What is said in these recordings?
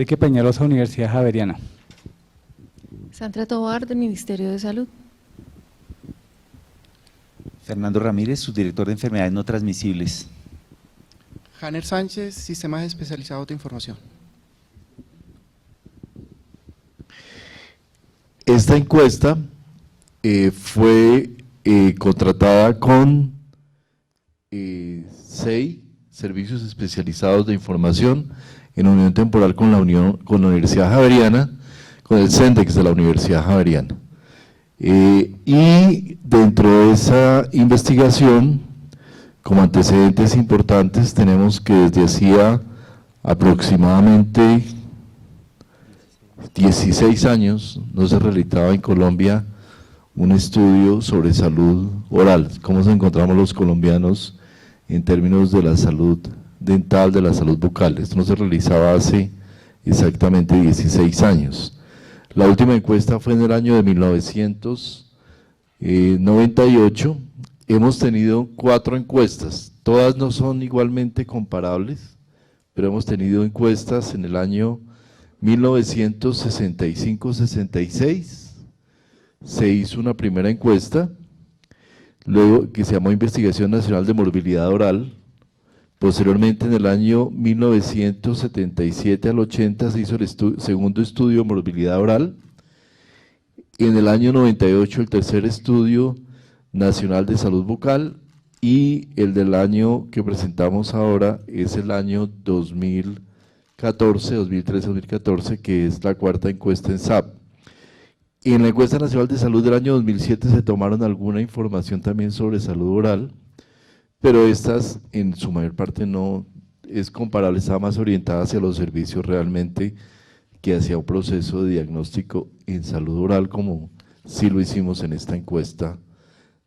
Enrique Peñalosa, Universidad Javeriana. Sandra Tovar, del Ministerio de Salud. Fernando Ramírez, subdirector de Enfermedades No Transmisibles. Janer Sánchez, Sistemas Especializados de Información. Esta encuesta fue contratada con SEI, Servicios Especializados de Información, en unión temporal con la Universidad Javeriana, con el CENDEX de la Universidad Javeriana. Y dentro de esa investigación, como antecedentes importantes, tenemos que desde hacía aproximadamente 16 años no se realizaba en Colombia un estudio sobre salud oral, cómo nos encontramos los colombianos en términos de la salud dental, de la salud bucal. Esto no se realizaba hace exactamente 16 años. La última encuesta fue en el año de 1998. Hemos tenido 4 encuestas, todas no son igualmente comparables, pero hemos tenido encuestas en el año 1965-66, se hizo una primera encuesta, luego que se llamó Investigación Nacional de Morbilidad Oral. Posteriormente, en el año 1977 al 80 se hizo el segundo estudio de morbilidad oral. En el año 98 el tercer estudio nacional de salud bucal, y el del año que presentamos ahora es el año 2013-2014, que es la cuarta encuesta en SAP. En la encuesta nacional de salud del año 2007 se tomaron alguna información también sobre salud oral, pero estas en su mayor parte no es comparable, estaba más orientada hacia los servicios realmente que hacia un proceso de diagnóstico en salud oral, como sí lo hicimos en esta encuesta.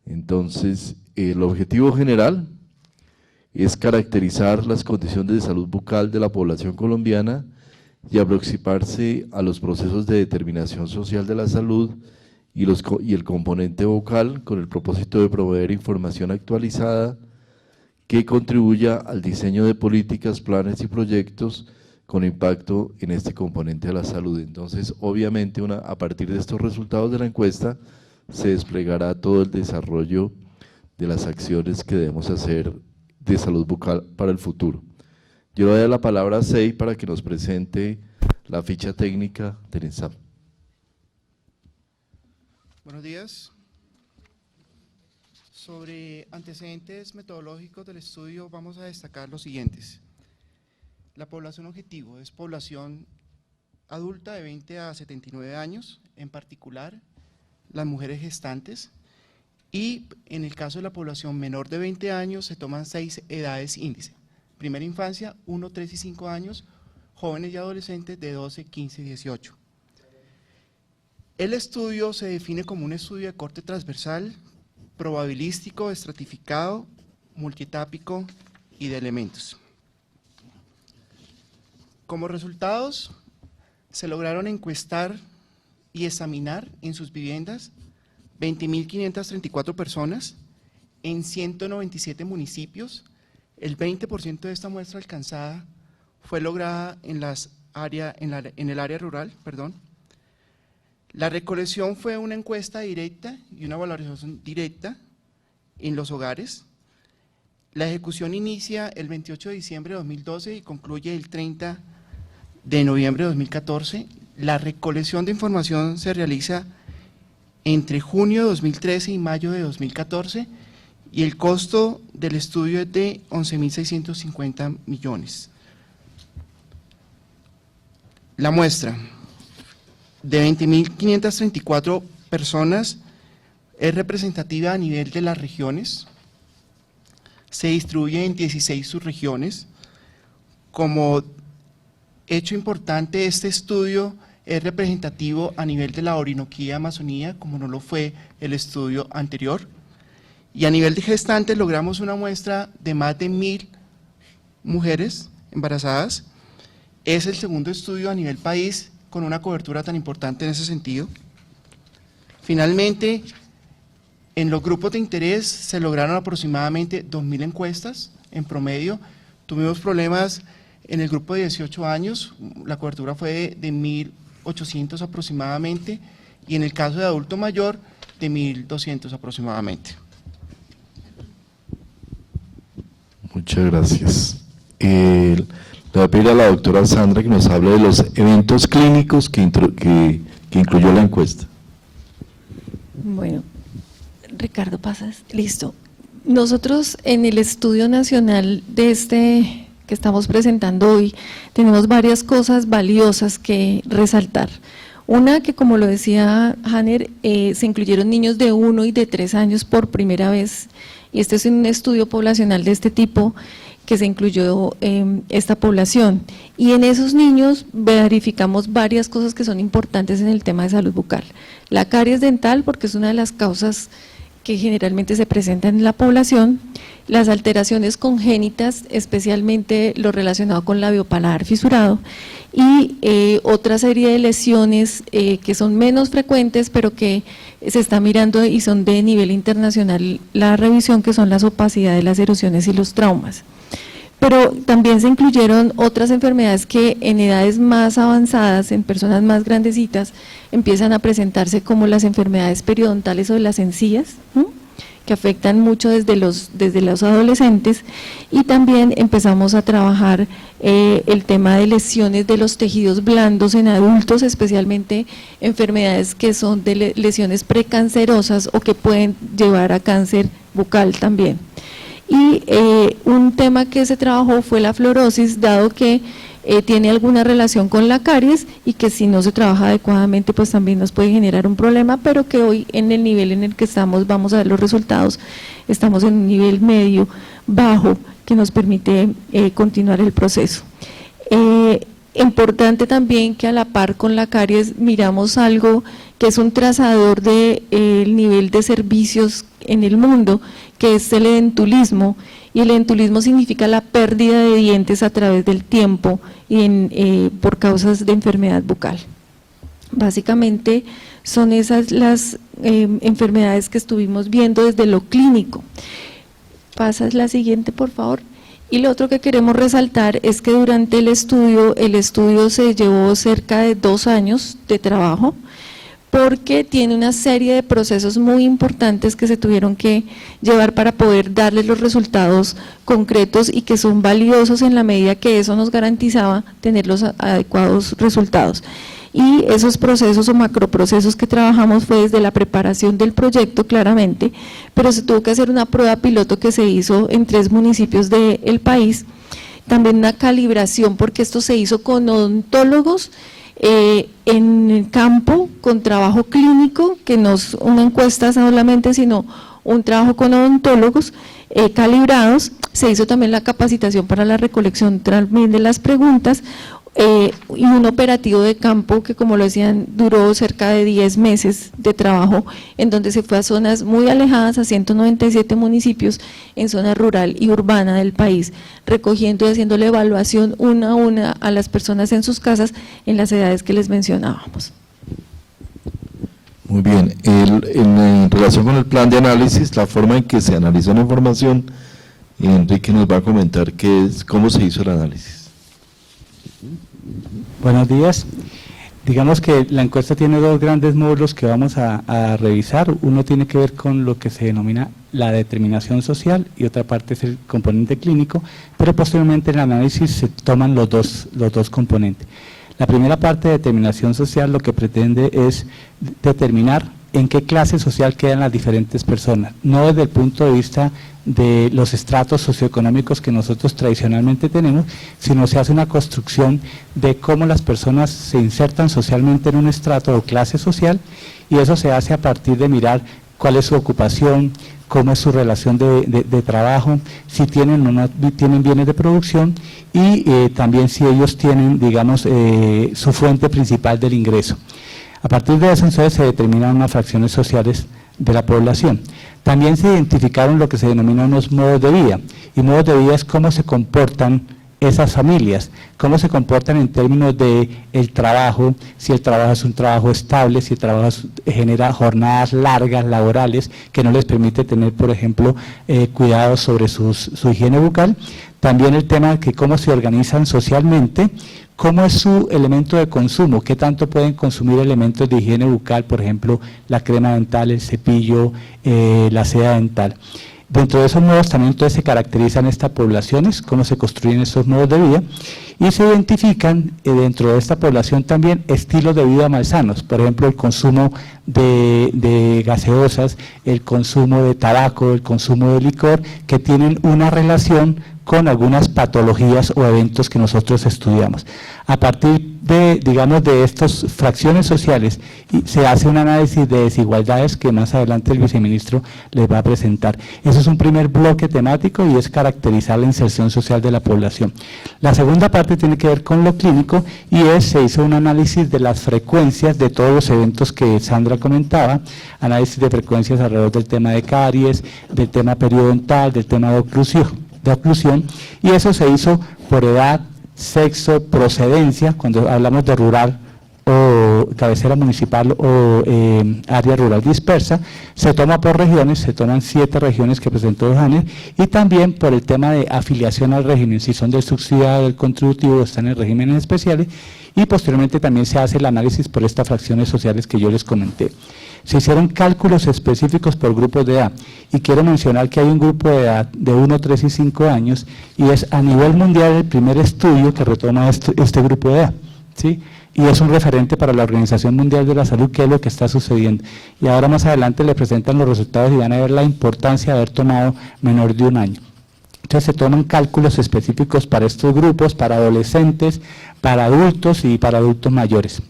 Entonces, el objetivo general es caracterizar las condiciones de salud bucal de la población colombiana y aproximarse a los procesos de determinación social de la salud y el componente vocal, con el propósito de proveer información actualizada que contribuya al diseño de políticas, planes y proyectos con impacto en este componente de la salud. Entonces, obviamente, a partir de estos resultados de la encuesta, se desplegará todo el desarrollo de las acciones que debemos hacer de salud bucal para el futuro. Yo le doy la palabra a SEI para que nos presente la ficha técnica del ENSAM. Buenos días. Sobre antecedentes metodológicos del estudio vamos a destacar los siguientes. La población objetivo es población adulta de 20 a 79 años, en particular las mujeres gestantes, y en el caso de la población menor de 20 años se toman 6 edades índice. Primera infancia, 1, 3 y 5 años, jóvenes y adolescentes de 12, 15 y 18. El estudio se define como un estudio de corte transversal, probabilístico, estratificado, multietápico y de elementos. Como resultados, se lograron encuestar y examinar en sus viviendas 20.534 personas en 197 municipios. El 20% de esta muestra alcanzada fue lograda en el área rural. La recolección fue una encuesta directa y una valoración directa en los hogares. La ejecución inicia el 28 de diciembre de 2012 y concluye el 30 de noviembre de 2014. La recolección de información se realiza entre junio de 2013 y mayo de 2014 y el costo del estudio es de 11.650 millones. La muestra de 20.534 personas es representativa a nivel de las regiones, se distribuye en 16 subregiones. Como hecho importante, este estudio es representativo a nivel de la Orinoquía y Amazonía, como no lo fue el estudio anterior, y a nivel de gestantes logramos una muestra de más de 1.000 mujeres embarazadas. Es el segundo estudio a nivel país con una cobertura tan importante en ese sentido. Finalmente, en los grupos de interés se lograron aproximadamente 2.000 encuestas en promedio. Tuvimos problemas En el grupo de 18 años, la cobertura fue de 1.800 aproximadamente, y en el caso de adulto mayor, de 1.200 aproximadamente. Muchas gracias. Le voy a pedir a la doctora Sandra que nos hable de los eventos clínicos que incluyó la encuesta. Bueno, Ricardo, pasas, listo. Nosotros en el estudio nacional de que estamos presentando hoy, tenemos varias cosas valiosas que resaltar. Una, que como lo decía Hanner, se incluyeron niños de 1 y de 3 años por primera vez, y este es un estudio poblacional de este tipo que se incluyó esta población. Y en esos niños verificamos varias cosas que son importantes en el tema de salud bucal. La caries dental, porque es una de las causas que generalmente se presentan en la población, las alteraciones congénitas, especialmente lo relacionado con labio paladar fisurado, y otra serie de lesiones que son menos frecuentes, pero que se está mirando y son de nivel internacional la revisión, que son las opacidades, las erosiones y los traumas. Pero también se incluyeron otras enfermedades que en edades más avanzadas, en personas más grandecitas, empiezan a presentarse, como las enfermedades periodontales o de las encías, ¿no?, que afectan mucho desde los adolescentes, y también empezamos a trabajar el tema de lesiones de los tejidos blandos en adultos, especialmente enfermedades que son de lesiones precancerosas o que pueden llevar a cáncer bucal también. Y un tema que se trabajó fue la fluorosis, dado que tiene alguna relación con la caries y que si no se trabaja adecuadamente pues también nos puede generar un problema, pero que hoy en el nivel en el que estamos, vamos a ver los resultados, estamos en un nivel medio bajo que nos permite continuar el proceso. Importante también que a la par con la caries miramos algo que es un trazador del nivel de servicios en el mundo, que es el edentulismo, y el edentulismo significa la pérdida de dientes a través del tiempo y por causas de enfermedad bucal. Básicamente son esas las enfermedades que estuvimos viendo desde lo clínico. Pasas la siguiente, por favor. Y lo otro que queremos resaltar es que durante el estudio se llevó cerca de 2 años de trabajo, porque tiene una serie de procesos muy importantes que se tuvieron que llevar para poder darles los resultados concretos y que son valiosos en la medida que eso nos garantizaba tener los adecuados resultados. Y esos procesos o macroprocesos que trabajamos fue desde la preparación del proyecto, claramente, pero se tuvo que hacer una prueba piloto que se hizo en 3 municipios del país, también una calibración, porque esto se hizo con odontólogos en el campo, con trabajo clínico, que no es una encuesta solamente, sino un trabajo con odontólogos calibrados. Se hizo también la capacitación para la recolección también de las preguntas, y un operativo de campo que, como lo decían, duró cerca de 10 meses de trabajo, en donde se fue a zonas muy alejadas, a 197 municipios en zona rural y urbana del país, recogiendo y haciendo la evaluación una a una a las personas en sus casas en las edades que les mencionábamos. Muy bien, en relación con el plan de análisis, la forma en que se analizó la información, Enrique nos va a comentar cómo se hizo el análisis. Buenos días. Digamos que la encuesta tiene 2 grandes módulos que vamos a revisar. Uno tiene que ver con lo que se denomina la determinación social y otra parte es el componente clínico, pero posteriormente en el análisis se toman los dos componentes. La primera parte de determinación social lo que pretende es determinar en qué clase social quedan las diferentes personas, no desde el punto de vista de los estratos socioeconómicos que nosotros tradicionalmente tenemos, sino se hace una construcción de cómo las personas se insertan socialmente en un estrato o clase social, y eso se hace a partir de mirar cuál es su ocupación, cómo es su relación de trabajo, si tienen o no tienen bienes de producción, y también si ellos tienen, digamos, su fuente principal del ingreso. A partir de eso, entonces, se determinan unas fracciones sociales de la población. También se identificaron lo que se denominan unos modos de vida, y modos de vida es cómo se comportan esas familias, cómo se comportan en términos de el trabajo, si el trabajo es un trabajo estable, si el trabajo genera jornadas largas laborales que no les permite tener, por ejemplo, cuidados sobre su higiene bucal. También el tema de que cómo se organizan socialmente, cómo es su elemento de consumo, qué tanto pueden consumir elementos de higiene bucal, por ejemplo, la crema dental, el cepillo, la seda dental. Dentro de esos modos también entonces se caracterizan estas poblaciones, cómo se construyen estos modos de vida, y se identifican dentro de esta población también estilos de vida malsanos, por ejemplo el consumo de gaseosas, el consumo de tabaco, el consumo de licor, que tienen una relación con algunas patologías o eventos que nosotros estudiamos. A partir de, digamos, de estas fracciones sociales, se hace un análisis de desigualdades que más adelante el viceministro les va a presentar. Eso es un primer bloque temático y es caracterizar la inserción social de la población. La segunda parte tiene que ver con lo clínico y se hizo un análisis de las frecuencias de todos los eventos que Sandra comentaba, análisis de frecuencias alrededor del tema de caries, del tema periodontal, del tema de oclusión, y eso se hizo por edad, sexo, procedencia, cuando hablamos de rural o cabecera municipal o área rural dispersa, se toma por regiones, se toman 7 regiones que presentó Johannes, y también por el tema de afiliación al régimen, si son del subsidiado, del contributivo, están en regímenes especiales, y posteriormente también se hace el análisis por estas fracciones sociales que yo les comenté. Se hicieron cálculos específicos por grupos de edad, y quiero mencionar que hay un grupo de edad de 1, 3 y 5 años, y es a nivel mundial el primer estudio que retoma este grupo de edad, ¿sí? Y es un referente para la Organización Mundial de la Salud, qué es lo que está sucediendo. Y ahora más adelante le presentan los resultados y van a ver la importancia de haber tomado menor de 1 año. Entonces se toman cálculos específicos para estos grupos, para adolescentes, para adultos y para adultos mayores.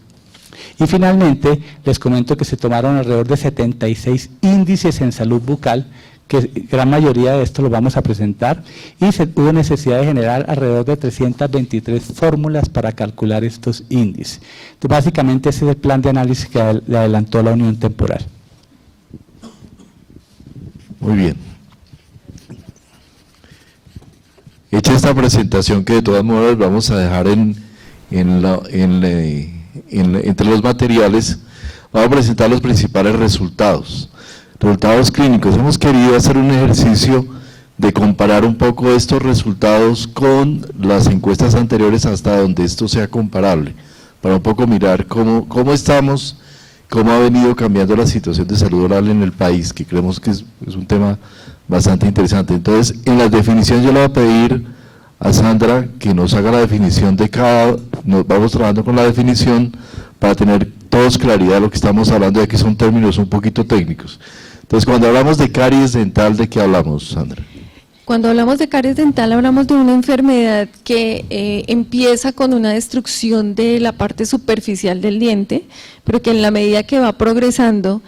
Y finalmente les comento que se tomaron alrededor de 76 índices en salud bucal, que gran mayoría de estos los vamos a presentar, y hubo necesidad de generar alrededor de 323 fórmulas para calcular estos índices. Entonces, básicamente ese es el plan de análisis que le adelantó la Unión Temporal. Muy bien. Hecha esta presentación, que de todas maneras vamos a dejar entre los materiales, vamos a presentar los principales resultados clínicos. Hemos querido hacer un ejercicio de comparar un poco estos resultados con las encuestas anteriores hasta donde esto sea comparable, para un poco mirar cómo estamos, cómo ha venido cambiando la situación de salud oral en el país, que creemos que es un tema bastante interesante. Entonces, en las definiciones yo le voy a pedir a Sandra que nos haga la definición de nos vamos trabajando con la definición para tener todos claridad de lo que estamos hablando, de que son términos un poquito técnicos. Entonces, cuando hablamos de caries dental, ¿de qué hablamos, Sandra? Cuando hablamos de caries dental, hablamos de una enfermedad que empieza con una destrucción de la parte superficial del diente, pero que en la medida que va progresando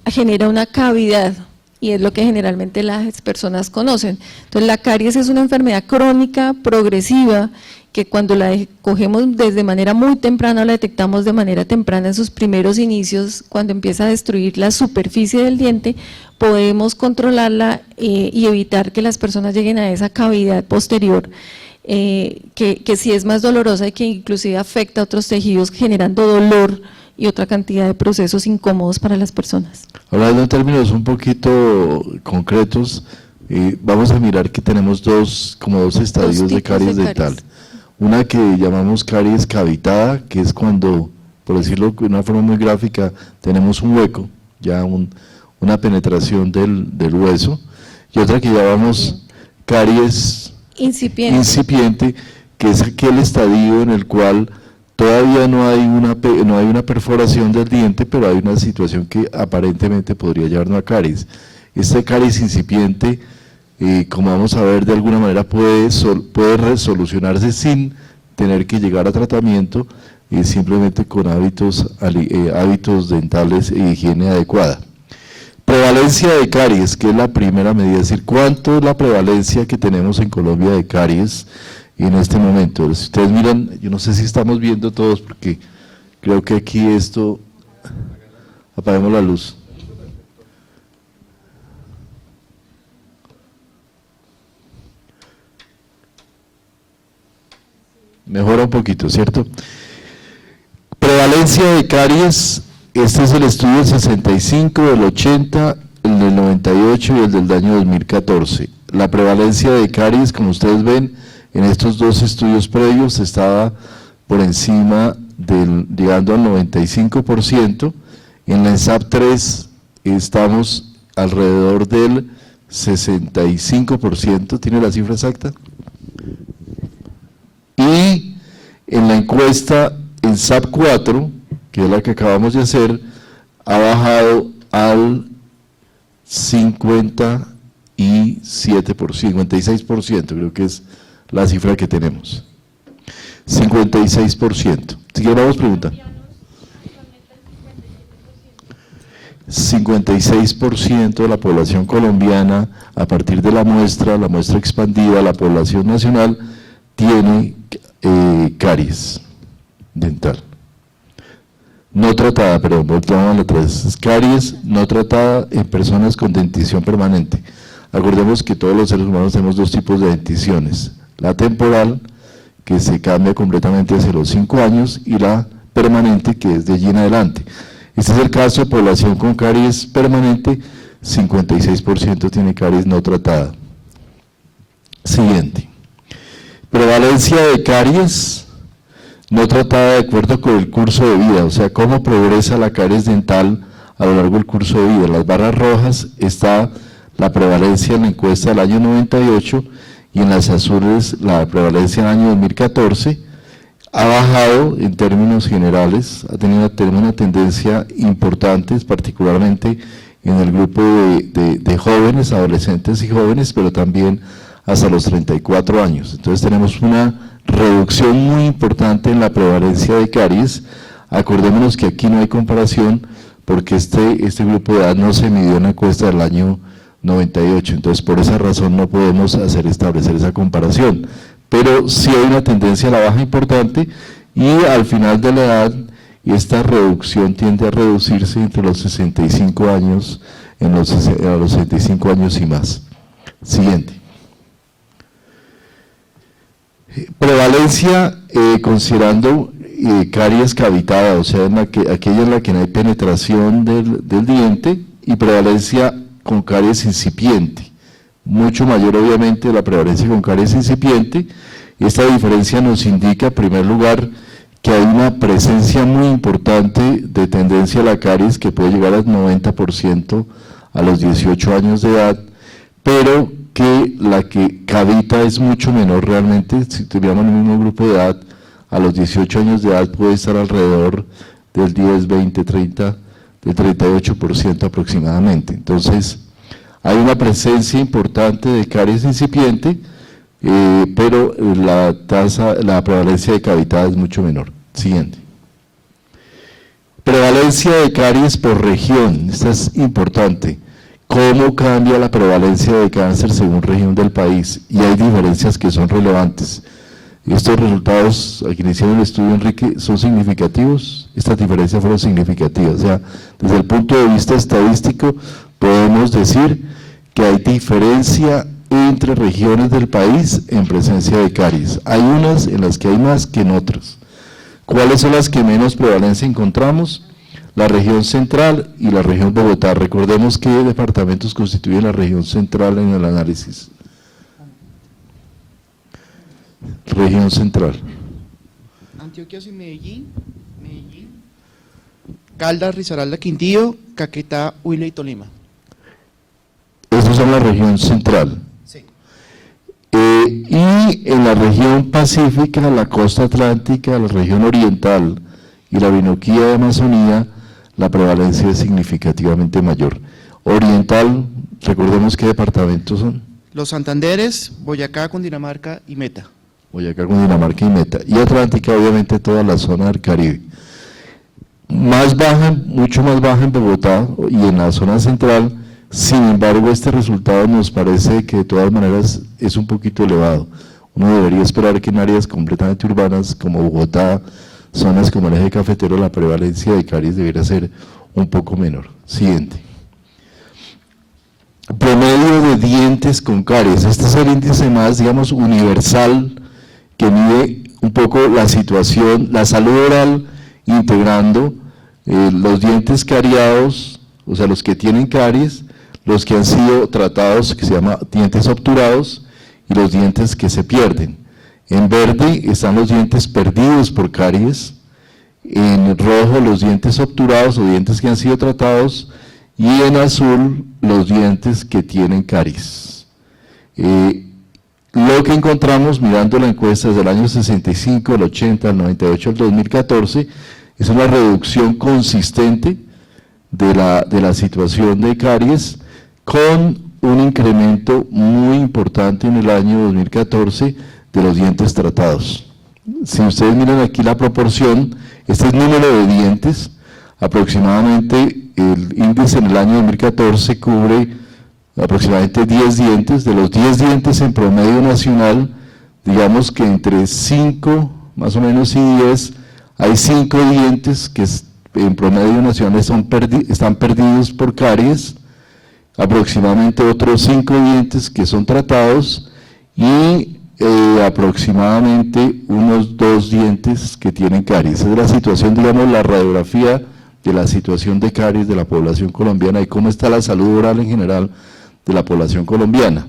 genera una cavidad, y es lo que generalmente las personas conocen. Entonces, la caries es una enfermedad crónica, progresiva, que cuando la cogemos desde manera muy temprana, la detectamos de manera temprana en sus primeros inicios, cuando empieza a destruir la superficie del diente, podemos controlarla y evitar que las personas lleguen a esa cavidad posterior, que sí es más dolorosa y que inclusive afecta a otros tejidos, generando dolor y otra cantidad de procesos incómodos para las personas. Hablando en términos un poquito concretos, vamos a mirar que tenemos dos estadios de caries dental. Una que llamamos caries cavitada, que es cuando, por decirlo de una forma muy gráfica, tenemos un hueco, ya una penetración del hueso, y otra que llamamos caries incipiente, que es aquel estadio en el cual todavía no hay una perforación del diente, pero hay una situación que aparentemente podría llevarnos a caries. Este caries incipiente, como vamos a ver, de alguna manera puede resolucionarse sin tener que llegar a tratamiento, simplemente con hábitos dentales e higiene adecuada. Prevalencia de caries, que es la primera medida, es decir, ¿cuánto es la prevalencia que tenemos en Colombia de caries en este momento? Si ustedes miran, yo no sé si estamos viendo todos, porque creo que aquí apagamos la luz. mejora un poquito, ¿cierto? Prevalencia de caries, este es el estudio del 65, del 80, el del 98 y el del año 2014. La prevalencia de caries, como ustedes ven, en estos dos estudios previos estaba por encima llegando al 95%, en la ENSAP 3 estamos alrededor del 65%, ¿tiene la cifra exacta? Y en la encuesta ENSAP 4, que es la que acabamos de hacer, ha bajado al 56%, creo que es la cifra que tenemos. 56%. Si queremos preguntar. 56% de la población colombiana, a partir de la muestra expandida, la población nacional, tiene caries dental. No tratada, pero volvamos a la otra, es caries no tratada en personas con dentición permanente. Acordemos que todos los seres humanos tenemos dos tipos de denticiones, la temporal, que se cambia completamente hacia los 5 años, y la permanente, que es de allí en adelante. Este es el caso de población con caries permanente, 56% tiene caries no tratada. Siguiente. Prevalencia de caries no tratada de acuerdo con el curso de vida, o sea, cómo progresa la caries dental a lo largo del curso de vida. En las barras rojas está la prevalencia en la encuesta del año 98 y en las azules la prevalencia en el año 2014. Ha bajado en términos generales, ha tenido una tendencia importante, particularmente en el grupo de jóvenes, adolescentes y jóvenes, pero también hasta los 34 años. Entonces tenemos una reducción muy importante en la prevalencia de caries. Acordémonos que aquí no hay comparación porque este grupo de edad no se midió en la encuesta del año 98, entonces por esa razón no podemos establecer esa comparación. Pero sí hay una tendencia a la baja importante y al final de la edad esta reducción tiende a reducirse entre los 65 años, a los 65 años y más. Siguiente. Prevalencia considerando caries cavitada, o sea, aquella en la que no hay penetración del diente, y prevalencia con caries incipiente. Mucho mayor obviamente la prevalencia con caries incipiente. Esta diferencia nos indica en primer lugar que hay una presencia muy importante de tendencia a la caries que puede llegar al 90% a los 18 años de edad, pero que la que cavita es mucho menor realmente. Si tuviéramos el mismo grupo de edad, a los 18 años de edad puede estar alrededor del 10, 20, 30, del 38% aproximadamente. Entonces, hay una presencia importante de caries incipiente, pero la prevalencia de cavitada es mucho menor. Siguiente. Prevalencia de caries por región, esta es importante. ¿Cómo cambia la prevalencia de cáncer según región del país? Y hay diferencias que son relevantes. Estos resultados, a quien hicieron el estudio, Enrique, ¿son significativos? Estas diferencias fueron significativas. O sea, desde el punto de vista estadístico, podemos decir que hay diferencia entre regiones del país en presencia de caries. Hay unas en las que hay más que en otras. ¿Cuáles son las que menos prevalencia encontramos? La región central y la región Bogotá. Recordemos qué departamentos constituyen la región central en el análisis. Región central. Antioquia y Medellín, Caldas, Risaralda, Quindío, Caquetá, Huila y Tolima. Esas son la región central. Sí. Y en la región pacífica, la costa atlántica, la región oriental y la Orinoquía de Amazonía, la prevalencia es significativamente mayor. Oriental, recordemos qué departamentos son. Los Santanderes, Boyacá, Cundinamarca y Meta. Boyacá, Cundinamarca y Meta. Y Atlántica, obviamente, toda la zona del Caribe. Más baja, mucho más baja en Bogotá y en la zona central. Sin embargo, este resultado nos parece que de todas maneras es un poquito elevado. Uno debería esperar que en áreas completamente urbanas como Bogotá, zonas como el eje cafetero, la prevalencia de caries debería ser un poco menor. Siguiente. Promedio de dientes con caries. Este es el índice más, digamos, universal, que mide un poco poco la situación, la salud oral, integrando los dientes cariados, o sea, los que tienen caries, los que han sido tratados, que se llama dientes obturados, y los dientes que se pierden. En verde están los dientes perdidos por caries, en rojo los dientes obturados o dientes que han sido tratados, y en azul los dientes que tienen caries. Lo que encontramos mirando la encuesta desde el año 65, el 80, el 98, el 2014, es una reducción consistente de la situación de caries, con un incremento muy importante en el año 2014 de los dientes tratados. Si ustedes miran aquí la proporción, este es el número de dientes, aproximadamente el índice en el año 2014 cubre aproximadamente 10 dientes. De los 10 dientes en promedio nacional, digamos que entre 5 más o menos y 10, hay 5 dientes que en promedio nacional están perdidos por caries, aproximadamente otros 5 dientes que son tratados y aproximadamente unos 2 dientes que tienen caries. Esa es la situación, digamos, la radiografía de la situación de caries de la población colombiana y cómo está la salud oral en general de la población colombiana.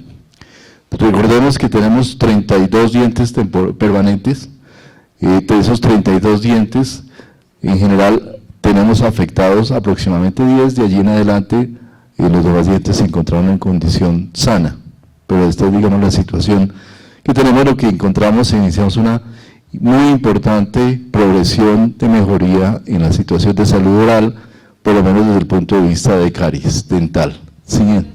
Recordemos que tenemos 32 dientes permanentes. De esos 32 dientes, en general tenemos afectados aproximadamente 10, de allí en adelante los demás dientes se encontraron en condición sana, pero esta es, digamos, la situación que tenemos. Lo que encontramos, iniciamos una muy importante progresión de mejoría en la situación de salud oral, por lo menos desde el punto de vista de caries dental. Siguiente.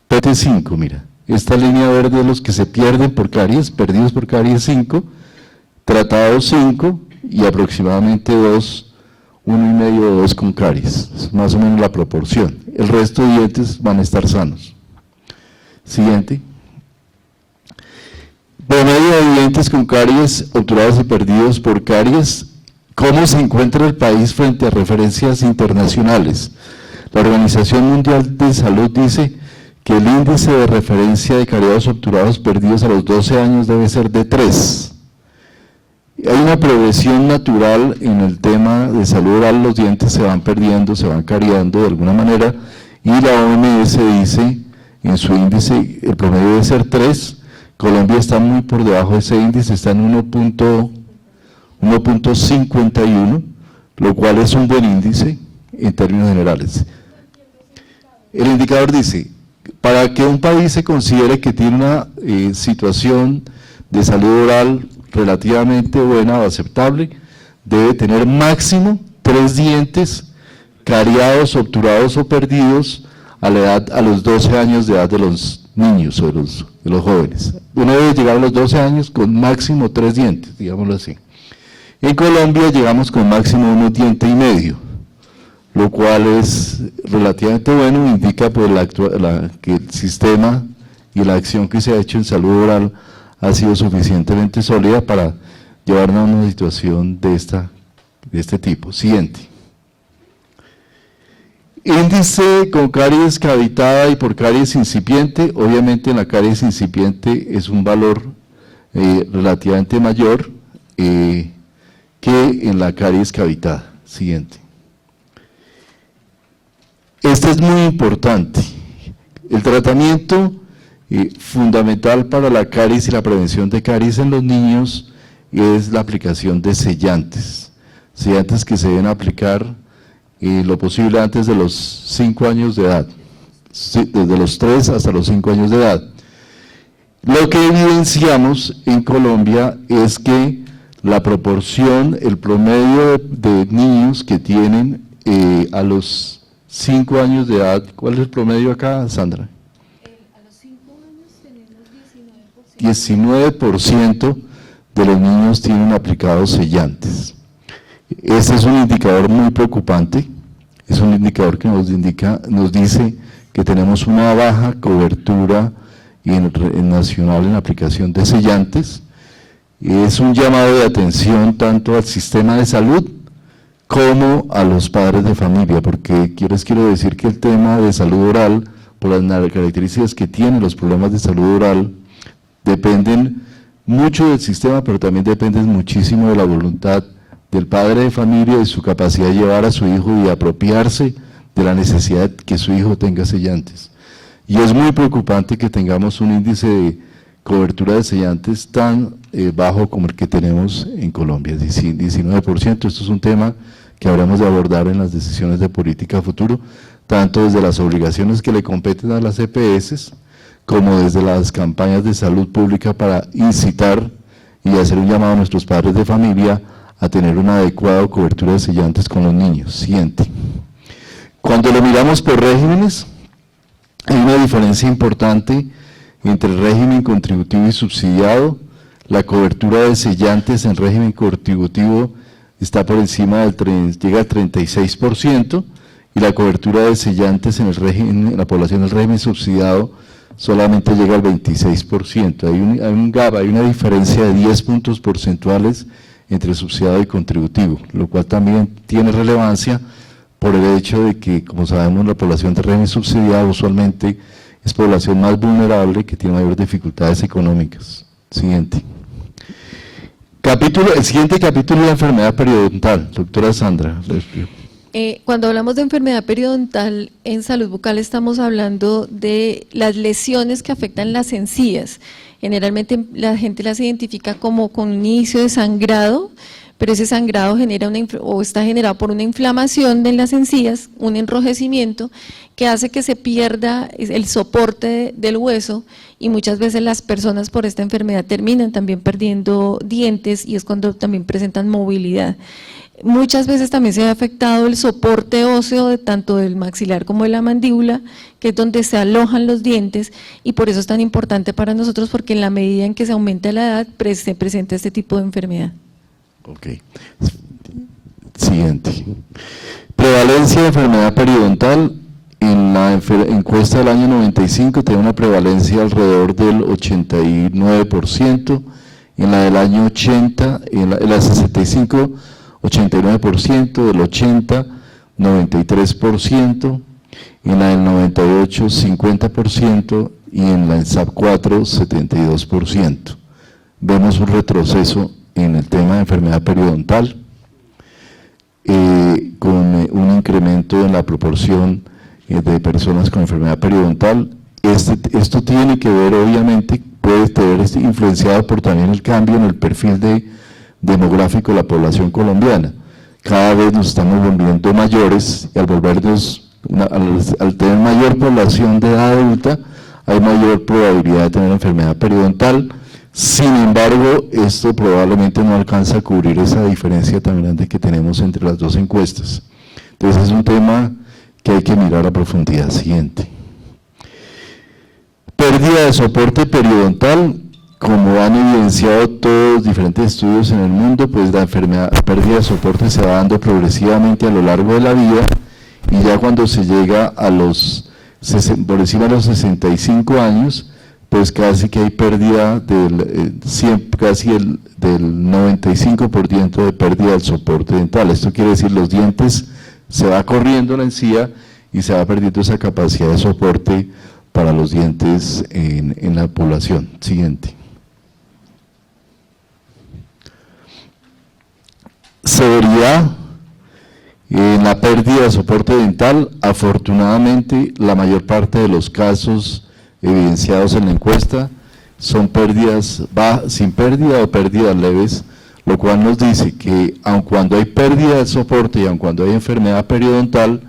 PT5, mira, esta línea verde es los que se pierden por caries, perdidos por caries 5, tratados 5 y aproximadamente 2, 1,5 o 2 con caries, es más o menos la proporción. El resto de dientes van a estar sanos. Siguiente. Promedio de dientes con caries, obturados y perdidos por caries. ¿Cómo se encuentra el país frente a referencias internacionales? La Organización Mundial de Salud dice que el índice de referencia de cariados obturados perdidos a los 12 años debe ser de 3. Hay una progresión natural en el tema de salud oral, los dientes se van perdiendo, se van cariando de alguna manera, y la OMS dice en su índice el promedio debe ser 3, Colombia está muy por debajo de ese índice, está en 1.51, lo cual es un buen índice en términos generales. El indicador dice, para que un país se considere que tiene una situación de salud oral relativamente buena o aceptable, debe tener máximo 3 dientes cariados, obturados o perdidos a los 12 años de edad de los niños o de los jóvenes. Uno debe llegar a los 12 años con máximo 3 dientes, digámoslo así. En Colombia llegamos con máximo 1,5 dientes, lo cual es relativamente bueno, indica pues, que el sistema y la acción que se ha hecho en salud oral ha sido suficientemente sólida para llevarnos a una situación de este tipo. Siguiente. Índice con caries cavitada y por caries incipiente. Obviamente en la caries incipiente es un valor relativamente mayor que en la caries cavitada. Siguiente. Este es muy importante. El tratamiento fundamental para la caries y la prevención de caries en los niños es la aplicación de sellantes. Sellantes que se deben aplicar lo posible antes de los 5 años de edad, desde los 3 hasta los 5 años de edad. Lo que evidenciamos en Colombia es que la proporción, el promedio de niños que tienen a los 5 años de edad, ¿cuál es el promedio acá, Sandra? A los 5 años tenemos 19% de los niños tienen aplicados sellantes. Este es un indicador muy preocupante, es un indicador que nos dice que tenemos una baja cobertura nacional en la aplicación de sellantes. Es un llamado de atención tanto al sistema de salud como a los padres de familia, porque quiero decir que el tema de salud oral, por las características que tienen los problemas de salud oral, dependen mucho del sistema, pero también depende muchísimo de la voluntad del padre de familia, de su capacidad de llevar a su hijo y apropiarse de la necesidad que su hijo tenga sellantes. Y es muy preocupante que tengamos un índice de cobertura de sellantes tan bajo como el que tenemos en Colombia, 19%. Esto es un tema que habremos de abordar en las decisiones de política a futuro, tanto desde las obligaciones que le competen a las EPS, como desde las campañas de salud pública para incitar y hacer un llamado a nuestros padres de familia a tener una adecuada cobertura de sellantes con los niños. Siguiente. Cuando lo miramos por regímenes, hay una diferencia importante entre el régimen contributivo y subsidiado. La cobertura de sellantes en régimen contributivo está por encima del llega al 36%, y la cobertura de sellantes en la población del régimen subsidiado solamente llega al 26%. Hay un gap, hay una diferencia de 10 puntos porcentuales entre subsidiado y contributivo, lo cual también tiene relevancia por el hecho de que, como sabemos, la población de régimen subsidiado usualmente es población más vulnerable que tiene mayores dificultades económicas. Siguiente. El siguiente capítulo es la enfermedad periodontal. Doctora Sandra. Cuando hablamos de enfermedad periodontal en salud bucal estamos hablando de las lesiones que afectan las encías. Generalmente la gente las identifica como con un inicio de sangrado, pero ese sangrado está generado por una inflamación de las encías, un enrojecimiento que hace que se pierda el soporte del hueso, y muchas veces las personas por esta enfermedad terminan también perdiendo dientes, y es cuando también presentan movilidad. Muchas veces también se ha afectado el soporte óseo tanto del maxilar como de la mandíbula, que es donde se alojan los dientes, y por eso es tan importante para nosotros, porque en la medida en que se aumenta la edad, se presenta este tipo de enfermedad. Ok. Siguiente. Prevalencia de enfermedad periodontal. En la encuesta del año 95 tiene una prevalencia alrededor del 89%, en la del año 80, en la 65, 89%, del 80, 93%, en la del 98, 50%, y en la ENSAP 4, 72%. Vemos un retroceso en el tema de enfermedad periodontal, con un incremento en la proporción de personas con enfermedad periodontal. Esto tiene que ver, obviamente, puede estar influenciado por también el cambio en el perfil demográfico de la población colombiana. Cada vez nos estamos volviendo mayores, y al tener mayor población de edad adulta, hay mayor probabilidad de tener enfermedad periodontal. Sin embargo, esto probablemente no alcanza a cubrir esa diferencia tan grande que tenemos entre las dos encuestas. Entonces es un tema que hay que mirar a profundidad. Siguiente. Pérdida de soporte periodontal. Como han evidenciado todos los diferentes estudios en el mundo, pues la pérdida de soporte se va dando progresivamente a lo largo de la vida, y ya cuando se llega a por encima de los 65 años, pues casi que hay pérdida del 95% de pérdida del soporte dental. Esto quiere decir los dientes, se va corriendo la encía y se va perdiendo esa capacidad de soporte para los dientes en la población. Siguiente. Severidad en la pérdida de soporte dental. Afortunadamente, la mayor parte de los casos evidenciados en la encuesta son pérdidas sin pérdida o pérdidas leves, lo cual nos dice que aun cuando hay pérdida de soporte y aun cuando hay enfermedad periodontal,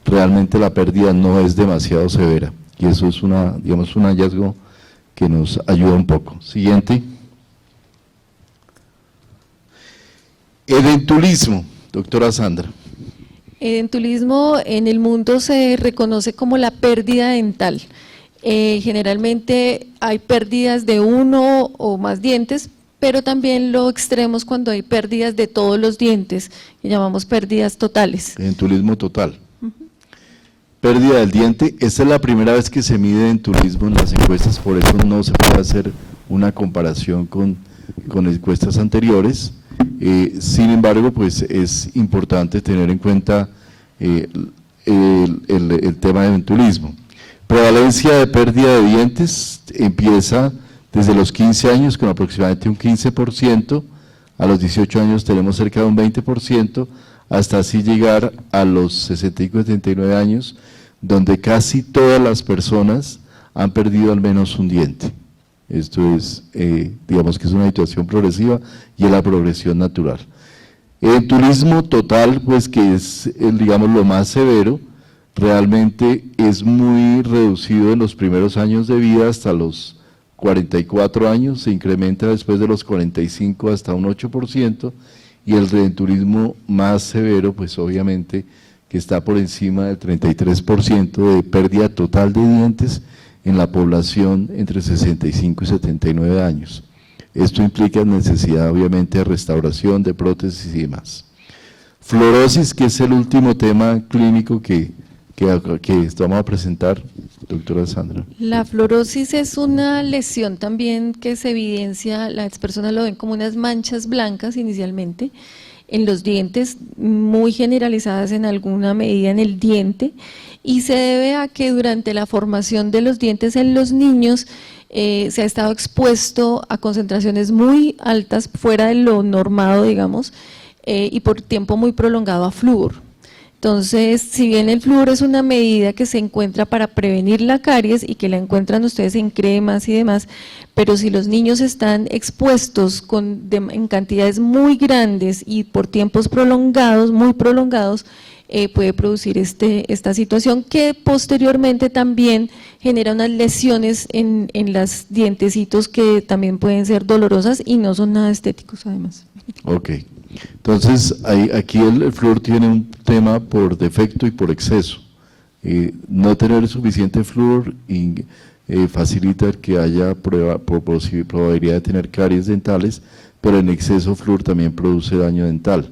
realmente la pérdida no es demasiado severa, y eso es un hallazgo que nos ayuda un poco. Siguiente. Edentulismo, doctora Sandra. Edentulismo en el mundo se reconoce como la pérdida dental. Generalmente hay pérdidas de uno o más dientes, pero también lo extremo es cuando hay pérdidas de todos los dientes, que llamamos pérdidas totales. Edentulismo total. Pérdida del diente. Esta es la primera vez que se mide edentulismo en las encuestas, por eso no se puede hacer una comparación con encuestas anteriores. Sin embargo, pues es importante tener en cuenta el tema de edentulismo. Prevalencia de pérdida de dientes empieza desde los 15 años con aproximadamente un 15%, a los 18 años tenemos cerca de un 20%, hasta así llegar a los 65, 79 años, donde casi todas las personas han perdido al menos un diente. Esto es, digamos que es una situación progresiva y es la progresión natural. El turismo total, pues que es, digamos, lo más severo, realmente es muy reducido en los primeros años de vida hasta los 44 años, se incrementa después de los 45 hasta un 8%, y el redenturismo más severo, pues obviamente, que está por encima del 33% de pérdida total de dientes en la población entre 65 y 79 años. Esto implica necesidad, obviamente, de restauración, de prótesis y demás. Fluorosis, que es el último tema clínico que vamos a presentar, doctora Sandra. La fluorosis es una lesión también que se evidencia, las personas lo ven como unas manchas blancas inicialmente en los dientes, muy generalizadas en alguna medida en el diente, y se debe a que durante la formación de los dientes en los niños se ha estado expuesto a concentraciones muy altas, fuera de lo normado, digamos, y por tiempo muy prolongado a flúor. Entonces, si bien el flúor es una medida que se encuentra para prevenir la caries y que la encuentran ustedes en cremas y demás, pero si los niños están expuestos en cantidades muy grandes y por tiempos prolongados, muy prolongados, puede producir esta situación que posteriormente también genera unas lesiones en los dientecitos que también pueden ser dolorosas y no son nada estéticos además. Ok. Entonces, aquí el flúor tiene un tema por defecto y por exceso. No tener suficiente flúor facilita que haya probabilidad de tener caries dentales, pero en exceso flúor también produce daño dental.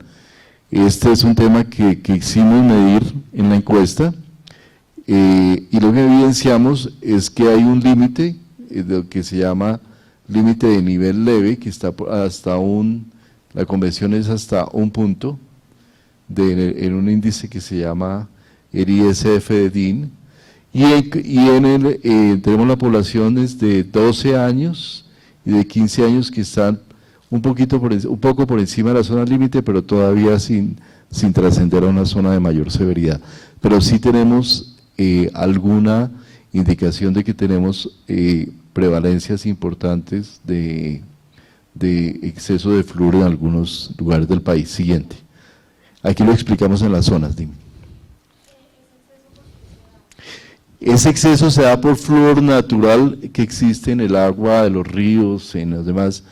Este es un tema que quisimos medir en la encuesta, y lo que evidenciamos es que hay un límite, lo que se llama límite de nivel leve, que está hasta la convención es hasta un punto, en un índice que se llama el ISF de DIN, tenemos la población de 12 años y de 15 años que están un poco por encima de la zona límite, pero todavía sin trascender a una zona de mayor severidad. Pero sí tenemos alguna indicación de que tenemos prevalencias importantes de exceso de flúor en algunos lugares del país. Siguiente. Aquí lo explicamos en las zonas, dime. Ese exceso se da por flúor natural que existe en el agua de los ríos, en los demás.